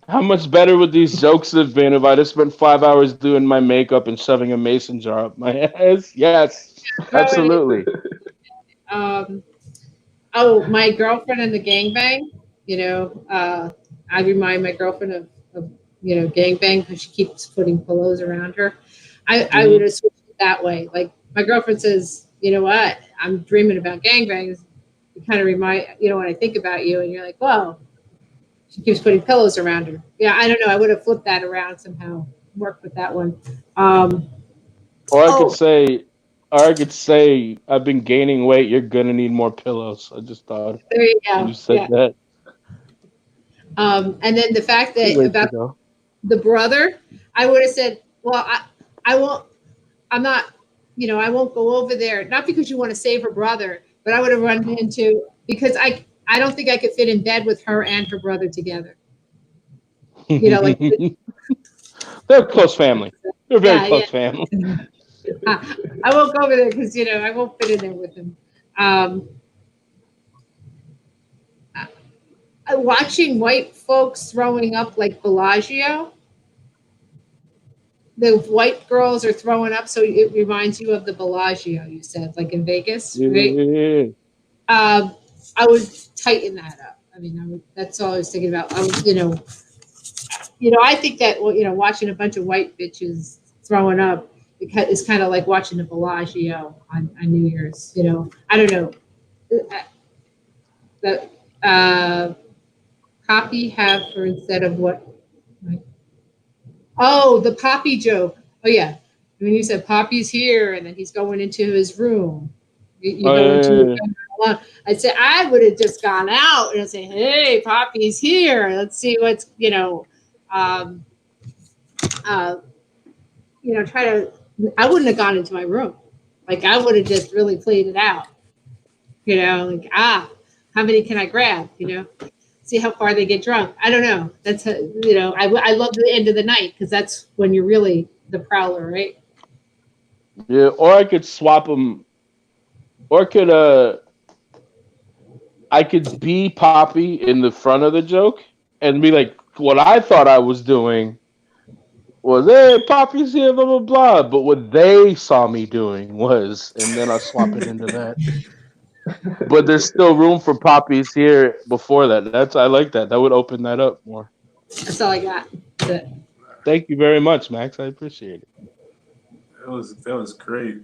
How much better would these jokes have been if I just spent 5 hours doing my makeup and shoving a mason jar up my ass? Yes, absolutely. My girlfriend in the gangbang, I remind my girlfriend of gangbang because she keeps putting pillows around her. I would have switched it that way. Like my girlfriend says, you know what? I'm dreaming about gangbangs. You kind of remind, when I think about you and you're like, whoa, she keeps putting pillows around her. Yeah, I don't know. I would have flipped that around somehow, worked with that one. Or I could say, I've been gaining weight. You're gonna need more pillows. I just thought there you go. You said that. And then the fact that about the brother, I would have said, well, I won't. I'm not. I won't go over there. Not because you want to save her brother, but I would have run into because I don't think I could fit in bed with her and her brother together. Like they're a close family. They're a very close family. I won't go over there because I won't fit in there with him. Watching white folks throwing up like Bellagio. The white girls are throwing up, so it reminds you of the Bellagio. You said, like in Vegas, right? I would tighten that up. I mean, that's all I was thinking about. I was, I think that watching a bunch of white bitches throwing up is kind of like watching the Bellagio on New Year's. I don't know. The Poppy have for instead of what? Right? Oh, the Poppy joke. Oh yeah, when you said Poppy's here and then he's going into his room. You go into your room alone. I'd say I would have just gone out and say, "Hey, Poppy's here. Let's see what's try to." I wouldn't have gone into my room. Like I would have just really played it out. Like how many can I grab? see how far they get drunk. I don't know. That's I love the end of the night because that's when you're really the prowler, right? Yeah, or I could swap them, or I could be Poppy in the front of the joke and be like, what I thought I was doing was, hey, Poppy's here, blah blah blah. But what they saw me doing was, and then I swap it into that. But there's still room for Poppies here before that. I like that. That would open that up more. That's all I got. That's it. Thank you very much, Max. I appreciate it. That was great.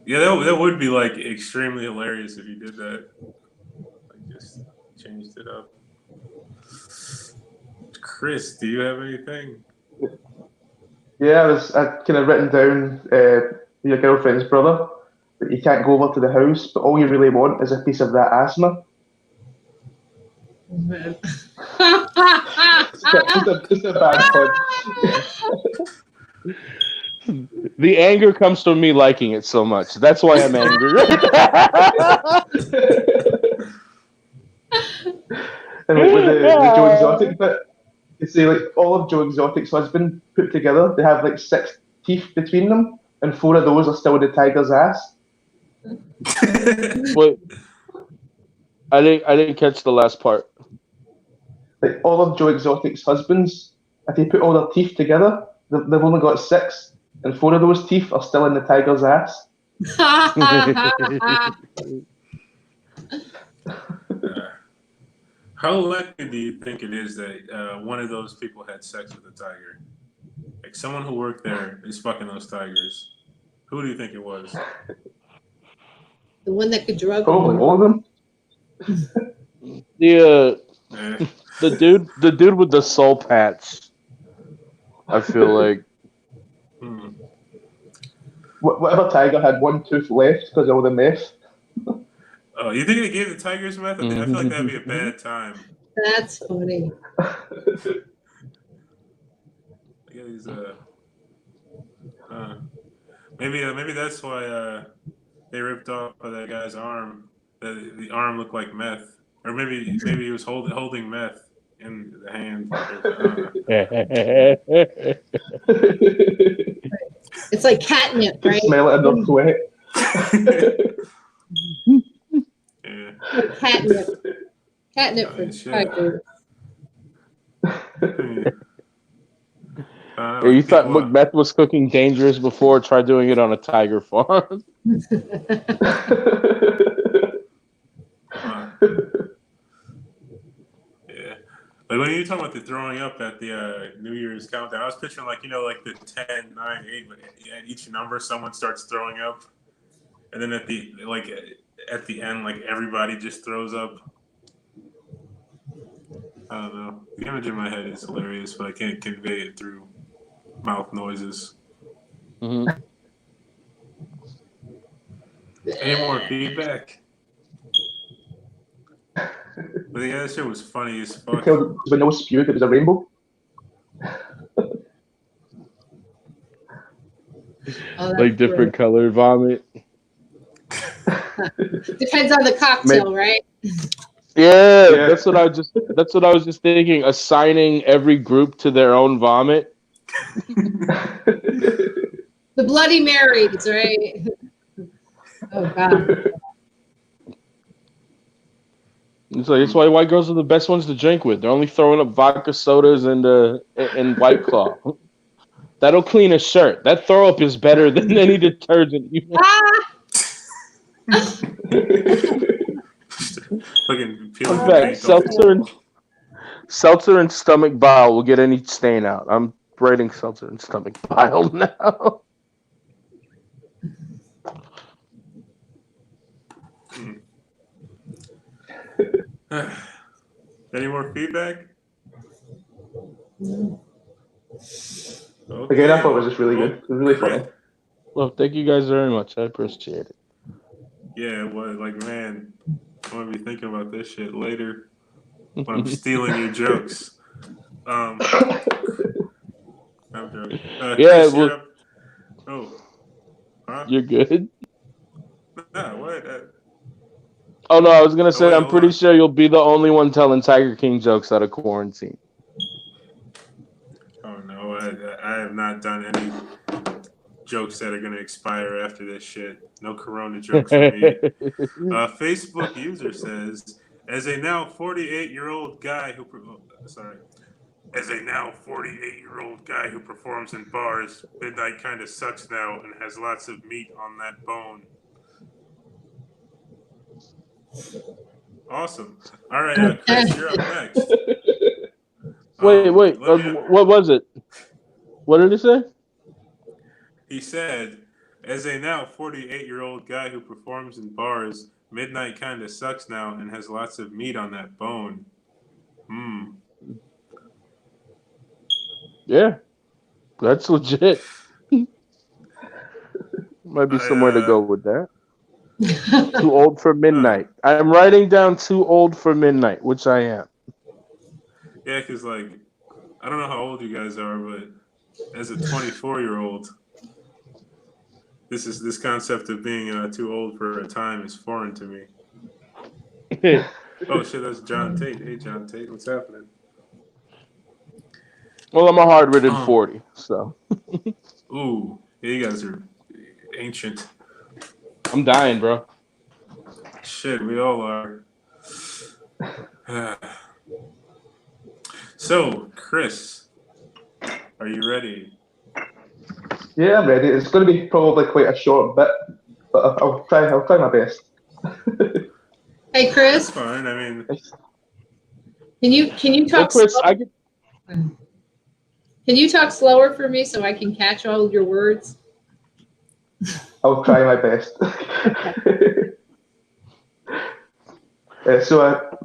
Yeah, that would be like extremely hilarious if you did that. Like just changed it up. Chris, do you have anything? Yeah, I kind of written down your girlfriend's brother that you can't go over to the house, but all you really want is a piece of that asthma. Just a bad punch. The anger comes from me liking it so much. That's why I'm angry. And like with the Joe Exotic bit, you see like all of Joe Exotic's husband put together, they have like 6 teeth between them, and 4 of those are still in the tiger's ass. Wait, I didn't catch the last part. Like all of Joe Exotic's husbands, if you put all their teeth together, they've only got 6, and 4 of those teeth are still in the tiger's ass. How likely do you think it is that one of those people had sex with a tiger? Like someone who worked there is fucking those tigers. Who do you think it was? The one that could drug Probably all of them. The dude with the soul patch. I feel like. Whatever tiger had 1 tooth left because of all the meth. Oh, you think they gave the tigers meth? I feel like that'd be a bad time. That's funny. Yeah, these, maybe that's why they ripped off that guy's arm. The arm looked like meth, or maybe he was holding meth in the hand. It's like catnip, right? Smell it in their sweat. Yeah. Catnip for tigers. You thought Macbeth was cooking dangerous before? Try doing it on a tiger farm. Yeah. Like when you talking about the throwing up at the New Year's countdown, I was picturing like like the 10, 9, 8, but at each number someone starts throwing up, and then at the end like everybody just throws up. I don't know. The image in my head is hilarious, but I can't convey it through mouth noises. Mm-hmm. Any more feedback? But yeah, that shit was funny as fuck. When no spewed, it was a rainbow. Like different colored vomit. Depends on the cocktail, right? Yeah, that's what I was just thinking. Assigning every group to their own vomit. The Bloody Marys, right? Oh God. It's like that's why white girls are the best ones to drink with. They're only throwing up vodka sodas and White Claw. That'll clean a shirt. That throw up is better than any detergent. In fact, seltzer and stomach bile will get any stain out. I'm writing seltzer and stomach bile now. Any more feedback? Okay. Again, I thought it was just really good. It was really funny. Well, thank you guys very much. I appreciate it. Yeah, it was like, man, I'm gonna be thinking about this shit later when I'm stealing your jokes. I'm joking. Yeah, Chris, well, huh? You're good. Nah, what? Oh no, I was gonna say wait, I'm hold pretty on. sure you'll be the only one telling Tiger King jokes out of quarantine. Oh no, I have not done any jokes that are gonna expire after this shit. No Corona jokes for me. Facebook user says, as a now 48-year-old guy who sorry, as a now 48-year-old guy who performs in bars, midnight kind of sucks now and has lots of meat on that bone. Awesome. All right, Chris, you're up next. Wait. Let me. What was it? What did he say? He said, as a now 48-year-old guy who performs in bars, midnight kind of sucks now and has lots of meat on that bone. Hmm. Yeah, that's legit. Might be somewhere to go with that. Too old for midnight. I'm writing down too old for midnight, which I am. Yeah, because, like, I don't know how old you guys are, but as a 24-year-old, this concept of being too old for a time is foreign to me. Oh, shit, that's John Tate. Hey, John Tate, what's happening? Well, I'm a hard-ridden 40, so. Ooh, yeah, you guys are ancient. I'm dying, bro. Shit, we all are. So, Chris, are you ready? Yeah, I'm ready. It's going to be probably quite a short bit, but I'll try my best. Hey, That's Chris, fine. I mean, can you Well, talk Chris, slow? Can you talk slower for me so I can catch all your words? I'll try my best.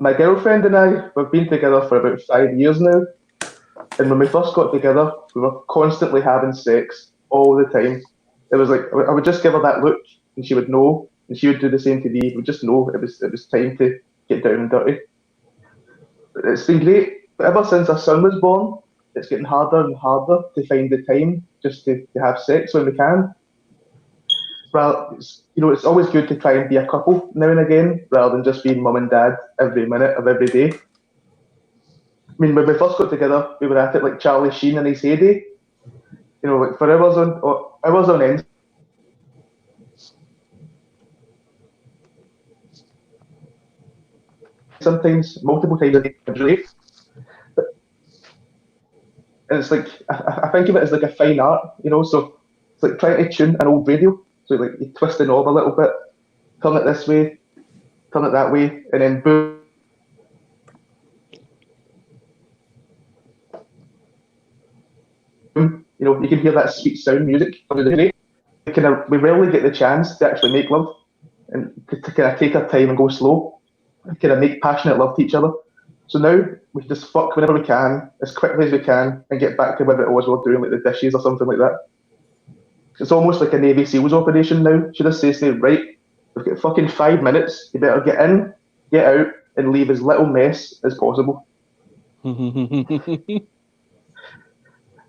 My girlfriend and I, we've been together for about 5 years now. And when we first got together, we were constantly having sex all the time. It was like I would just give her that look, and she would know, and she would do the same to me. We would just know it was time to get down and dirty. It's been great, but ever since our son was born, it's getting harder and harder to find the time just to have sex when we can. Well, it's always good to try and be a couple now and again, rather than just being mum and dad every minute of every day. I mean, when we first got together, we were at it like Charlie Sheen in his heyday. Like for hours on end. Sometimes multiple times a day, really. And it's like I think of it as like a fine art, So it's like trying to tune an old radio. So like you twist the knob a little bit, turn it this way, turn it that way, and then boom. You can hear that sweet sound music through the radio. We rarely get the chance to actually make love and to kind of take our time and go slow, and kind of make passionate love to each other. So now we just fuck whenever we can, as quickly as we can, and get back to whatever it was we were doing, like the dishes or something like that. It's almost like a Navy SEALs operation now. She just says to me, right, we've got fucking 5 minutes. You better get in, get out, and leave as little mess as possible.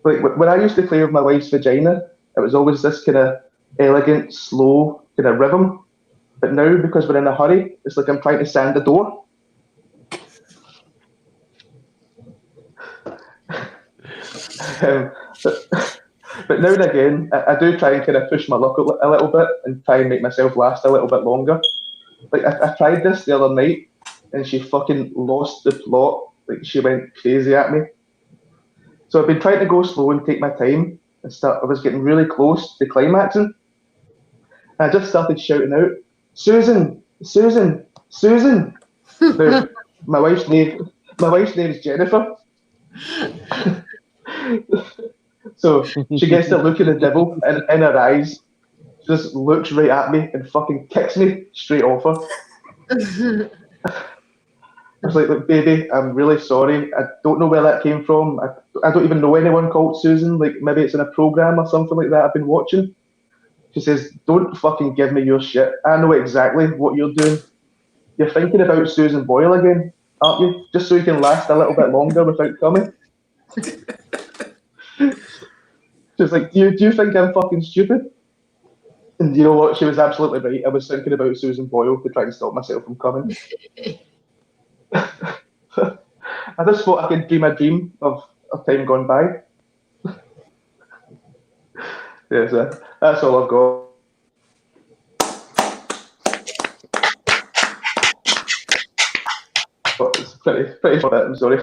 Like when I used to play with my wife's vagina, it was always this kind of elegant, slow kind of rhythm. But now, because we're in a hurry, it's like I'm trying to sand the door. But now and again, I do try and kind of push my luck a little bit and try and make myself last a little bit longer. Like I tried this the other night, and she fucking lost the plot. Like she went crazy at me. So I've been trying to go slow and take my time. I was getting really close to climaxing. And I just started shouting out, "Susan, Susan, Susan!" Now, my wife's name is Jennifer. So she gets the look of the devil in her eyes. She just looks right at me and fucking kicks me straight off her. I was like, look, baby, I'm really sorry. I don't know where that came from. I don't even know anyone called Susan. Like, maybe it's in a program or something like that I've been watching. She says, don't fucking give me your shit. I know exactly what you're doing. You're thinking about Susan Boyle again, aren't you? Just so you can last a little bit longer without coming. She's like, do you think I'm fucking stupid? And you know what? She was absolutely right. I was thinking about Susan Boyle to try and stop myself from coming. I just thought I could dream a dream of time gone by. Yeah, so that's all I've got. But it's pretty short. I'm sorry.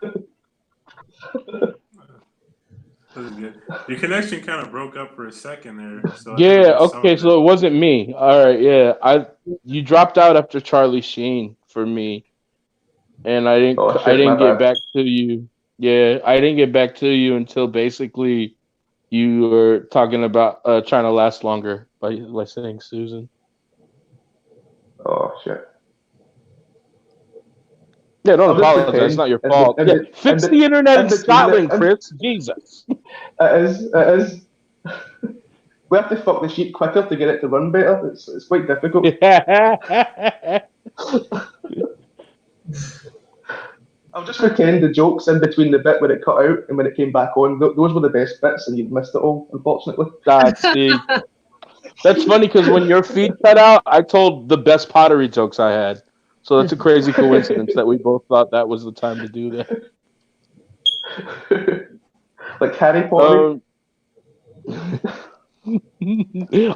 That's good. Your connection kind of broke up for a second there. So I Yeah, missed some okay, of so it wasn't me. All right, yeah. You dropped out after Charlie Sheen for me, and I Oh didn't shit, my get bad. back to you. Yeah, I didn't get back to you until basically you were talking about trying to last longer by saying Susan. Oh shit. Yeah, don't I'll just apologize. It's pretend. not your fault. Yeah, And, fix the internet in in between it, Scotland, Chris. Jesus. it is. It is. We have to fuck the sheep quicker to get it to run better. It's quite difficult. I'll just pretend the jokes in between the bit where it cut out and when it came back on. Those were the best bits, and you'd missed it all, unfortunately. See, that's funny because when your feed cut out, I told the best pottery jokes I had. So that's a crazy coincidence that we both thought that was the time to do that. Like Harry Potter.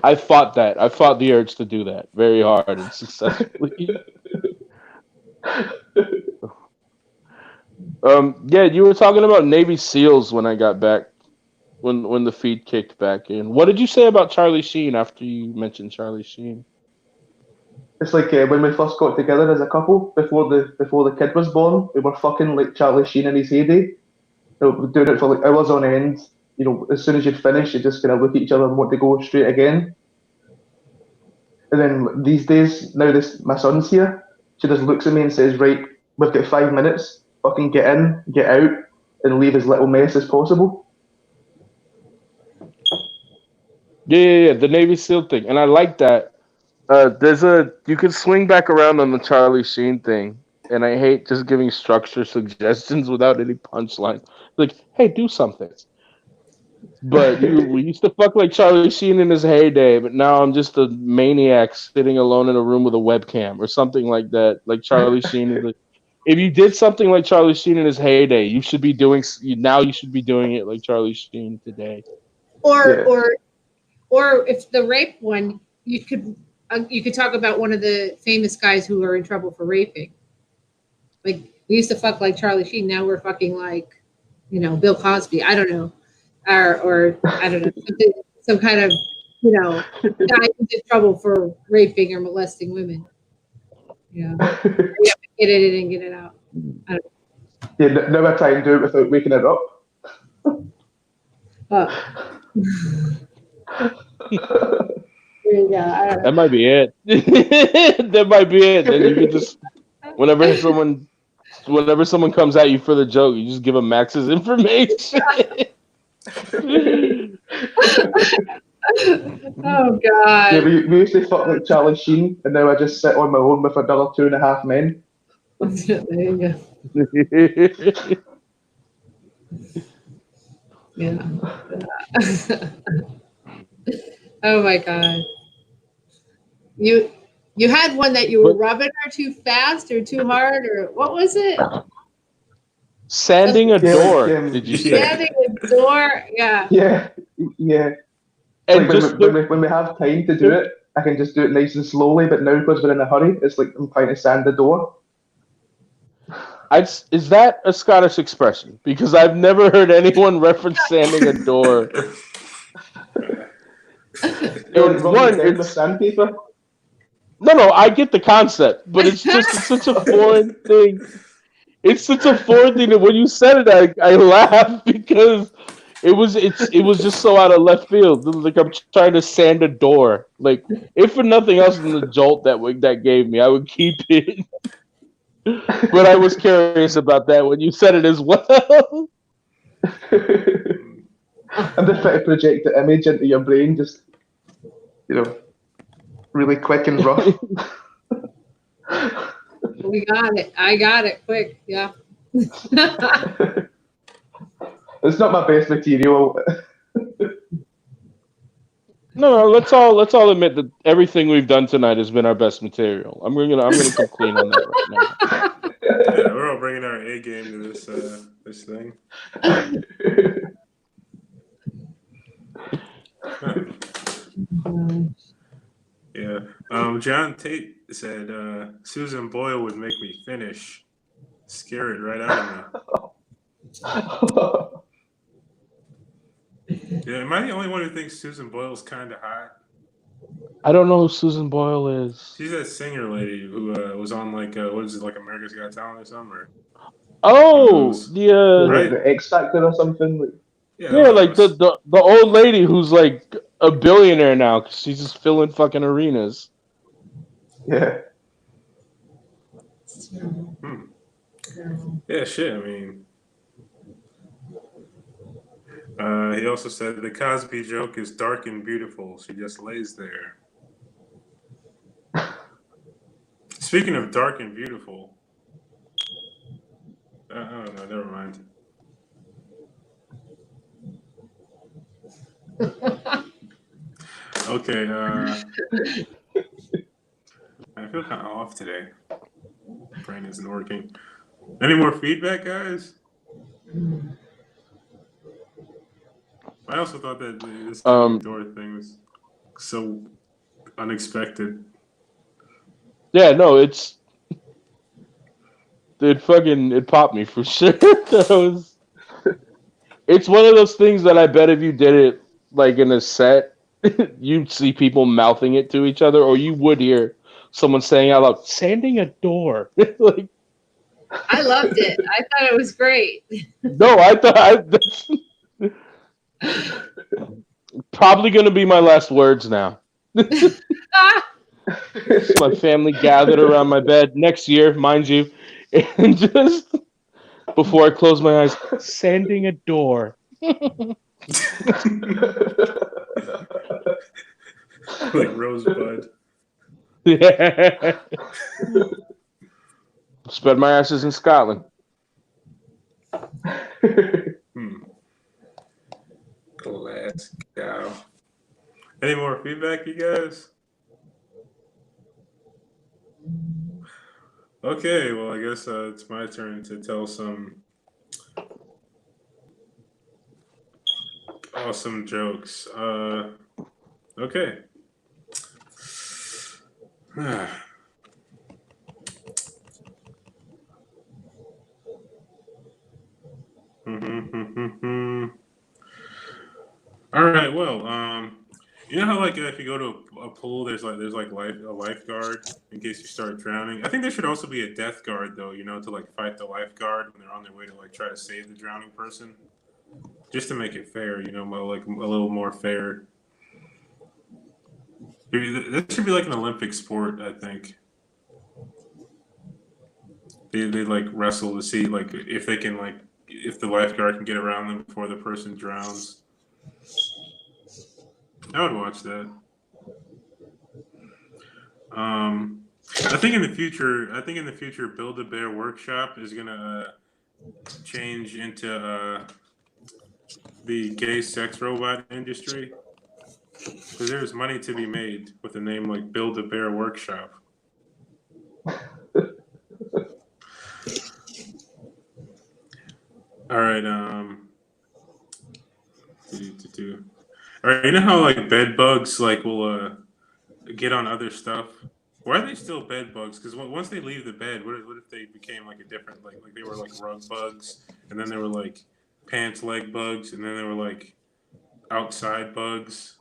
I fought that. I fought the urge to do that very hard and successfully. Yeah, you were talking about Navy SEALs when I got back, when the feed kicked back in. What did you say about Charlie Sheen after you mentioned Charlie Sheen? It's like when we first got together as a couple before the kid was born. We were fucking like Charlie Sheen in his heyday. You know, doing it for like hours on end. You know, as soon as you'd finish, you just kind of look at each other and want to go straight again. And then these days, now this my son's here, she just looks at me and says, "Right, we've got 5 minutes. Fucking get in, get out, and leave as little mess as possible." Yeah, the Navy SEAL thing, and I like that. You can swing back around on the Charlie Sheen thing, and I hate just giving structure suggestions without any punchline. Like, hey, do something. But we used to fuck like Charlie Sheen in his heyday, but now I'm just a maniac sitting alone in a room with a webcam or something like that. Like Charlie Sheen is like, if you did something like Charlie Sheen in his heyday, you should be doing now. You should be doing it like Charlie Sheen today. Or Yeah. or if the rape one, you could talk about one of the famous guys who are in trouble for raping. Like we used to fuck like Charlie Sheen, now we're fucking like, Bill Cosby. I don't know, or I don't know, some kind of guy who's in trouble for raping or molesting women. Yeah, you have to get it in and get it out. I don't Yeah, now I try and do it without waking it up. Yeah, That might be it. That might be it. Then you can just whenever someone comes at you for the joke, you just give them Max's information. Oh God. Yeah, we used to fuck like Charlie Sheen, and now I just sit on my own with another 2.5 men. There you go. Yeah. Oh my God. You had one that you were rubbing her too fast or too hard, or what was it? Sanding a Yeah, door. like, Did you say? Sanding a door. Yeah. Yeah. And Like just when we have time to do it, I can just do it nice and slowly. But now because we're in a hurry, it's like I'm trying to sand the door. is that a Scottish expression? Because I've never heard anyone reference sanding a door. With sandpaper. No, I get the concept, but it's such a foreign thing. It's such a foreign thing that when you said it, I laughed because it was just so out of left field. Like I'm trying to sand a door. Like if for nothing else than the jolt that gave me, I would keep it. But I was curious about that when you said it as well. I'm just trying to project the image into your brain, just really quick and rough. We got it. I got it quick. Yeah. It's not my best material. No, let's all admit that everything we've done tonight has been our best material. I'm gonna come clean on that right now. Yeah, we're all bringing our A game to this thing. Yeah. John Tate said Susan Boyle would make me finish. Scare it right out of me. Yeah, am I the only one who thinks Susan Boyle's kind of hot? I don't know who Susan Boyle is. She's that singer lady who was on like what is it, like America's Got Talent or something? Or Oh, right? the X Factor or something. Like, Yeah, yeah, one of like those. the old lady who's like a billionaire now because she's just filling fucking arenas. yeah. Yeah, shit. I mean, he also said the Cosby joke is dark and beautiful. She just lays there. Speaking of dark and beautiful, I don't know. Never mind. Okay. I feel kind of off today. Brain isn't working. Any more feedback, guys? I also thought that this door thing was so unexpected. Yeah, no, it popped me for sure. It's one of those things that I bet if you did it like in a set, you'd see people mouthing it to each other, or you would hear someone saying out loud, "Sanding a door." Like, I loved it. I thought it was great. no, that's probably going to be my last words now. My family gathered around my bed next year, mind you, and just before I close my eyes, sanding a door. Like Rosebud. Yeah. Spread my ashes in Scotland. Glasgow. Any more feedback, you guys? Okay, well, I guess it's my turn to tell some awesome jokes. Okay. All right. Well, you know how like if you go to a pool, there's a lifeguard in case you start drowning. I think there should also be a death guard though. You know, to like fight the lifeguard when they're on their way to like try to save the drowning person, just to make it fair. You know, like a little more fair. That should be like an Olympic sport. I think they like wrestle to see like if they can like if the lifeguard can get around them before the person drowns. I would watch that. I think in the future, Build-A-Bear Workshop is gonna change into the gay sex robot industry because there's money to be made with a name like Build-A-Bear Workshop. All right. All right. You know how like bed bugs like will get on other stuff. Why are they still bed bugs? Because once they leave the bed, what if they became like a different like they were like rug bugs, and then they were like pants leg bugs, and then they were like outside bugs,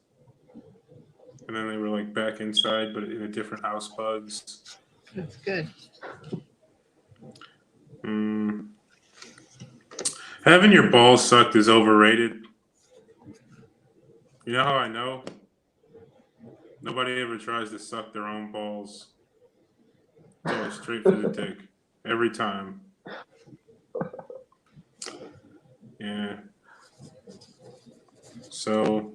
and then they were like back inside but in a different house bugs. That's good. Having your balls sucked is overrated. You know how I know? Nobody ever tries to suck their own balls. It's always straight for the dick. Every time. Yeah. So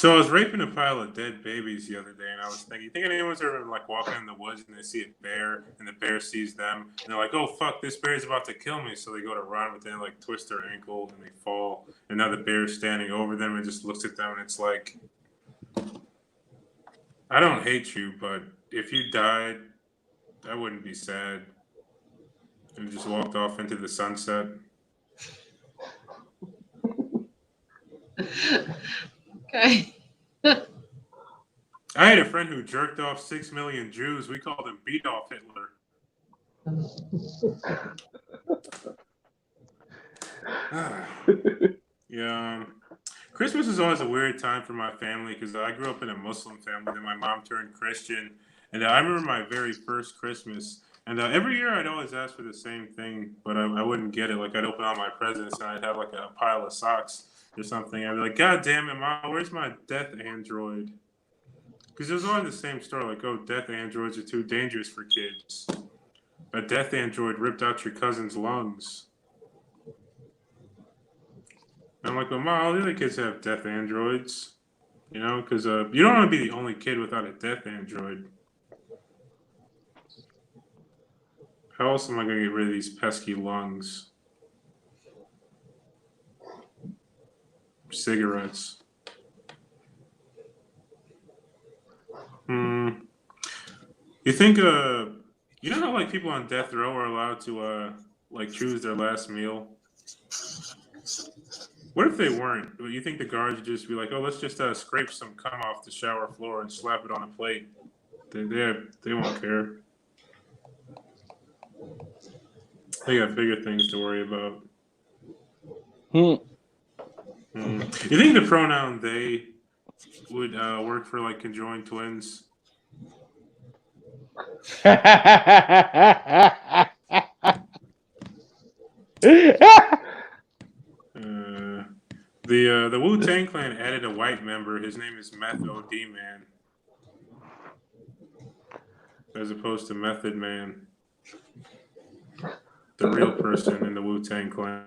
I was raping a pile of dead babies the other day, and I was thinking, you think anyone's ever like walking in the woods and they see a bear, and the bear sees them, and they're like, "Oh fuck, this bear's about to kill me!" So they go to run, but then like twist their ankle and they fall, and now the bear's standing over them and just looks at them, and it's like, I don't hate you, but if you died, I wouldn't be sad. And just walked off into the sunset. Okay. I had a friend who jerked off 6 million Jews. We called him Beat Off Hitler. Yeah. Christmas is always a weird time for my family because I grew up in a Muslim family. Then my mom turned Christian. And I remember my very first Christmas. And every year I'd always ask for the same thing, but I wouldn't get it. Like I'd open all my presents and I'd have like a pile of socks or something. I'd be like, God damn it, Mom, where's my death android? Because it was always the same story. Like, oh, death androids are too dangerous for kids. A death android ripped out your cousin's lungs. I'm like, well, Mom, all the other kids have death androids. You know, because you don't want to be the only kid without a death android. How else am I going to get rid of these pesky lungs? Cigarettes. You think, you know how, like, people on death row are allowed to, like, choose their last meal? What if they weren't? You think the guards would just be like, oh, let's just scrape some cum off the shower floor and slap it on a plate? They won't care. They got bigger things to worry about. You think the pronoun they would work for like conjoined twins? The Wu-Tang Clan added a white member. His name is Meth O.D. Man, as opposed to Method Man, the real person in the Wu-Tang Clan.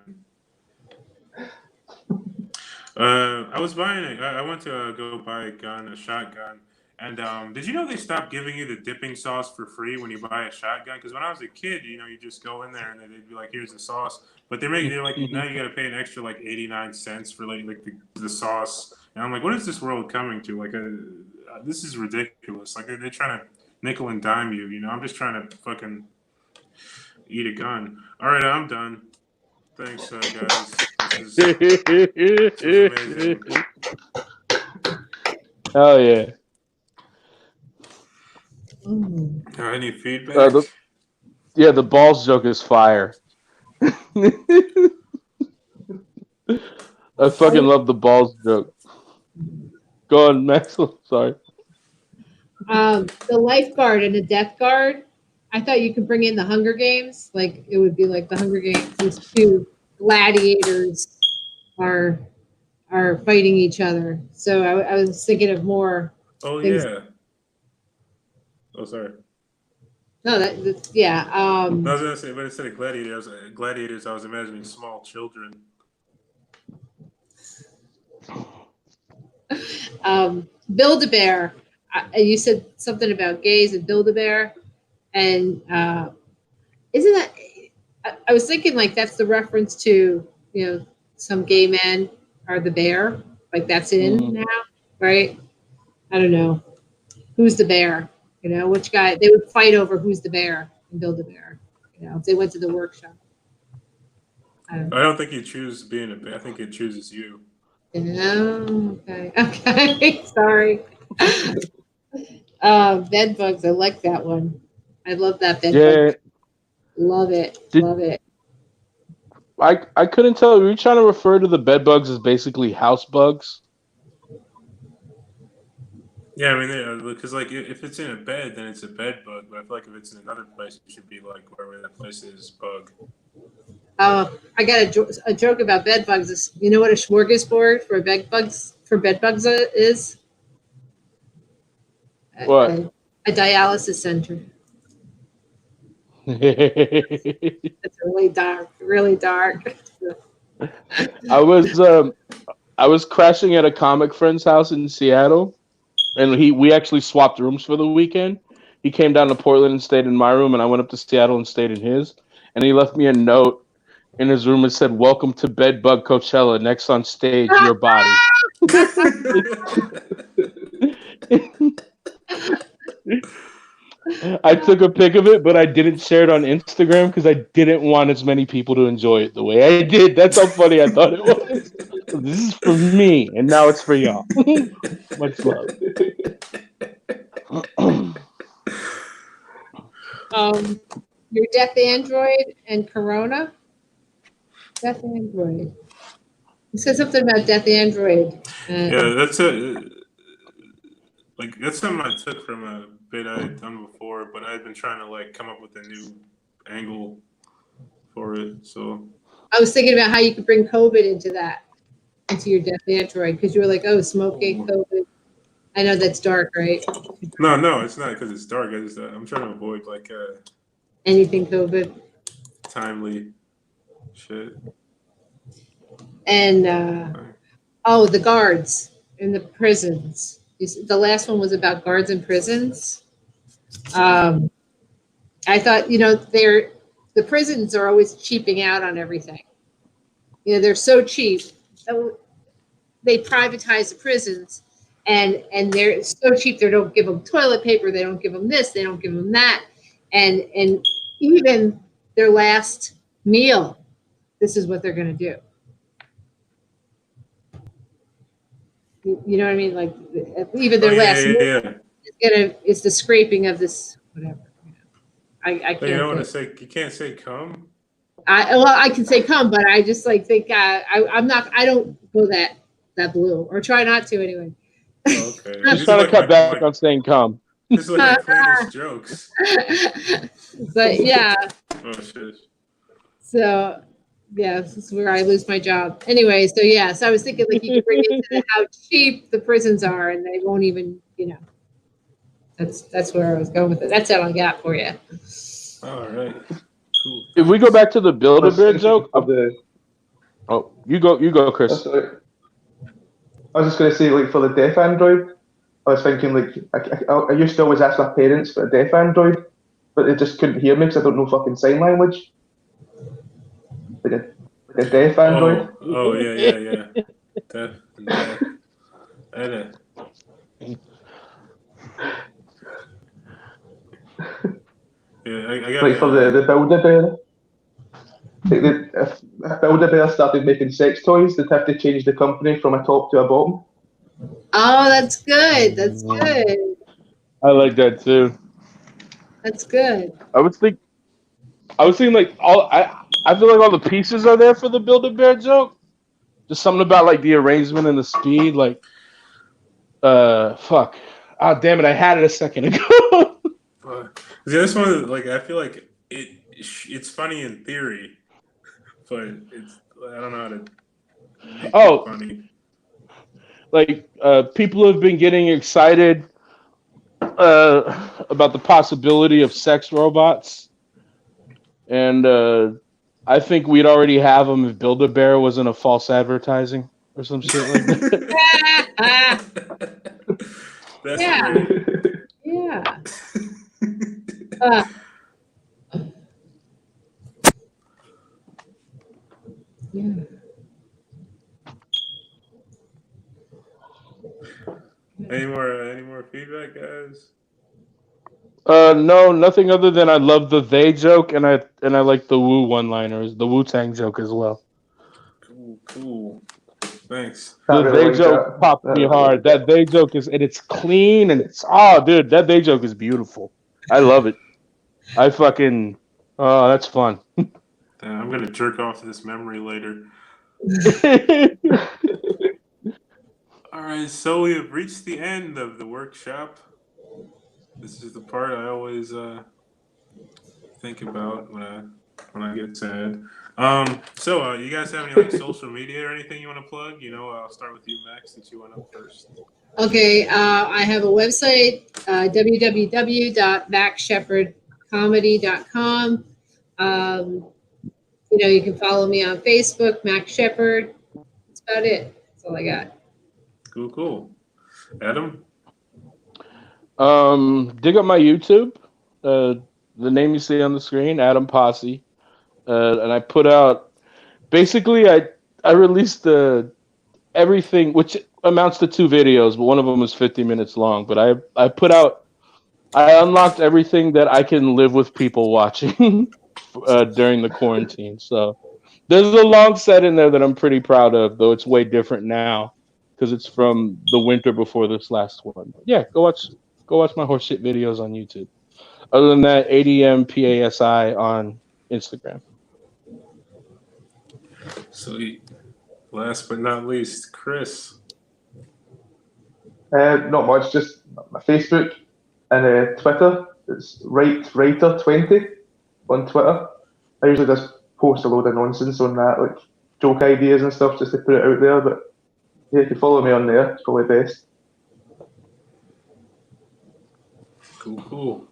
I was buying I went to go buy a shotgun. And did you know they stopped giving you the dipping sauce for free when you buy a shotgun? Because when I was a kid, you know, you just go in there and they'd be like, "Here's the sauce," but they're like, now you got to pay an extra like 89 cents for like the sauce. And I'm like, what is this world coming to? Like, this is ridiculous. Like they're trying to nickel and dime you. You know, I'm just trying to fucking eat a gun. All right, I'm done. Thanks, guys. This is amazing. Oh yeah. Any feedback? The balls joke is fire. I fucking love the balls joke. Go on, Maxwell. Sorry. The lifeguard and the death guard. I thought you could bring in the Hunger Games. Like it would be like the Hunger Games. These two gladiators are fighting each other. So I was thinking of more. Oh things. Yeah. Oh, sorry. No, that's yeah. I was gonna say, but instead of gladiators, I was imagining small children. Build-A-Bear. You said something about gays and Build-A-Bear, and isn't that? I was thinking like that's the reference to some gay men are the bear, like that's in now, right? I don't know who's the bear. Which guy they would fight over who's the bear and Build-A-Bear. If they went to the workshop. I don't think you choose being a bear. I think it chooses you. Okay. Sorry. Bed bugs. I like that one. I love that bed bug. Love it. Love it. I couldn't tell. Were you trying to refer to the bed bugs as basically house bugs? Yeah, I mean, because like if it's in a bed, then it's a bed bug. But I feel like if it's in another place, it should be like wherever that place is, bug. I got a joke about bed bugs. Is, you know what a smorgasbord for bed bugs is? What? A dialysis center. It's really dark. I was crashing at a comic friend's house in Seattle, and we actually swapped rooms for the weekend. He came down to Portland and stayed in my room, and I went up to Seattle and stayed in his. And he left me a note in his room and said, "Welcome to Bedbug Coachella. Next on stage, your body." I took a pic of it, but I didn't share it on Instagram because I didn't want as many people to enjoy it the way I did. That's how funny I thought it was. This is for me, and now it's for y'all. Much love. Your Death Android and Corona. Death Android. You said something about Death Android. Yeah, that's something I took from a bit I had done before, but I had been trying to like come up with a new angle for it. So I was thinking about how you could bring COVID into your Death Android, because you were like, oh, smoking, COVID. I know that's dark, right? No, it's not because it's dark. I'm trying to avoid like anything COVID. Timely shit. And the guards in the prisons. The last one was about guards in prisons. I thought, the prisons are always cheaping out on everything. They're so cheap. They privatize the prisons, and they're so cheap. They don't give them toilet paper. They don't give them this. They don't give them that. And even their last meal, this is what they're going to do. You know what I mean? Like even their last meal is the scraping of this whatever. I can't. You don't want to say. You can't say come. I can say come, but I just think I'm not. I don't go that blue, or try not to anyway. Oh, okay. I'm trying to cut back on saying come. This is like my jokes. But yeah. Oh shit. So yeah, this is where I lose my job. Anyway, so yeah, so I was thinking like you could bring it to how cheap the prisons are, and they won't even, That's where I was going with it. That's all I got for you. All right. Cool. If we go back to the Build-A-Bear joke, you go, Chris. I was just going to say, like, for the deaf android, I was thinking, like, I used to always ask my parents for a deaf android, but they just couldn't hear me because I don't know fucking sign language. Like a deaf android. Oh yeah. Deaf. Yeah, I got like for the Build-A-Bear. If Build-A-Bear started making sex toys, they'd have to change the company from a top to a bottom. Oh, that's good. That's good. I like that too. That's good. I was thinking like I feel like all the pieces are there for the Build-A-Bear joke. Just something about like the arrangement and the speed, like fuck. Oh damn it! I had it a second ago. See, this one, like, I feel like it's funny in theory, but I don't know how to make it funny. Like people have been getting excited about the possibility of sex robots, and I think we'd already have them if Build-A-Bear wasn't a false advertising or some shit like that. That's yeah. great. Yeah. Yeah. Any more feedback, guys? No, nothing other than I love the they joke, and I like the Wu one-liners, the Wu-Tang joke as well. Cool. Thanks. The they joke popped me hard. That they joke it's clean and dude, that they joke is beautiful. I love it. That's fun. I'm gonna jerk off to this memory later. All right, so we have reached the end of the workshop. This is the part I always think about when I get sad. So you guys have any like social media or anything you want to plug? I'll start with you, Max, since you went up first. Okay, I have a website, www.maxshepardcomedy.com. You can follow me on Facebook, Max Shepard. That's about it. That's all I got. Cool. Adam? Dig up my YouTube. The name you see on the screen, Adam Posse. And I put out, basically, I released everything, which amounts to 2 videos, but one of them is 50 minutes long. But I put out I unlocked everything that I can live with people watching during the quarantine. So there's a long set in there that I'm pretty proud of, though it's way different now because it's from the winter before this last one. But yeah, go watch my horseshit videos on YouTube. Other than that, ADM PASI on Instagram. Sweet. Last but not least, Chris. Not much, just my Facebook and Twitter. It's writer20 on Twitter. I usually just post a load of nonsense on that, like joke ideas and stuff, just to put it out there. But yeah, if you follow me on there, it's probably best. Cool.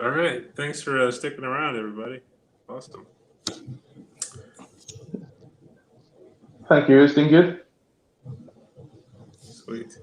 All right. Thanks for sticking around, everybody. Awesome. Thank you, it's been good. Sweet.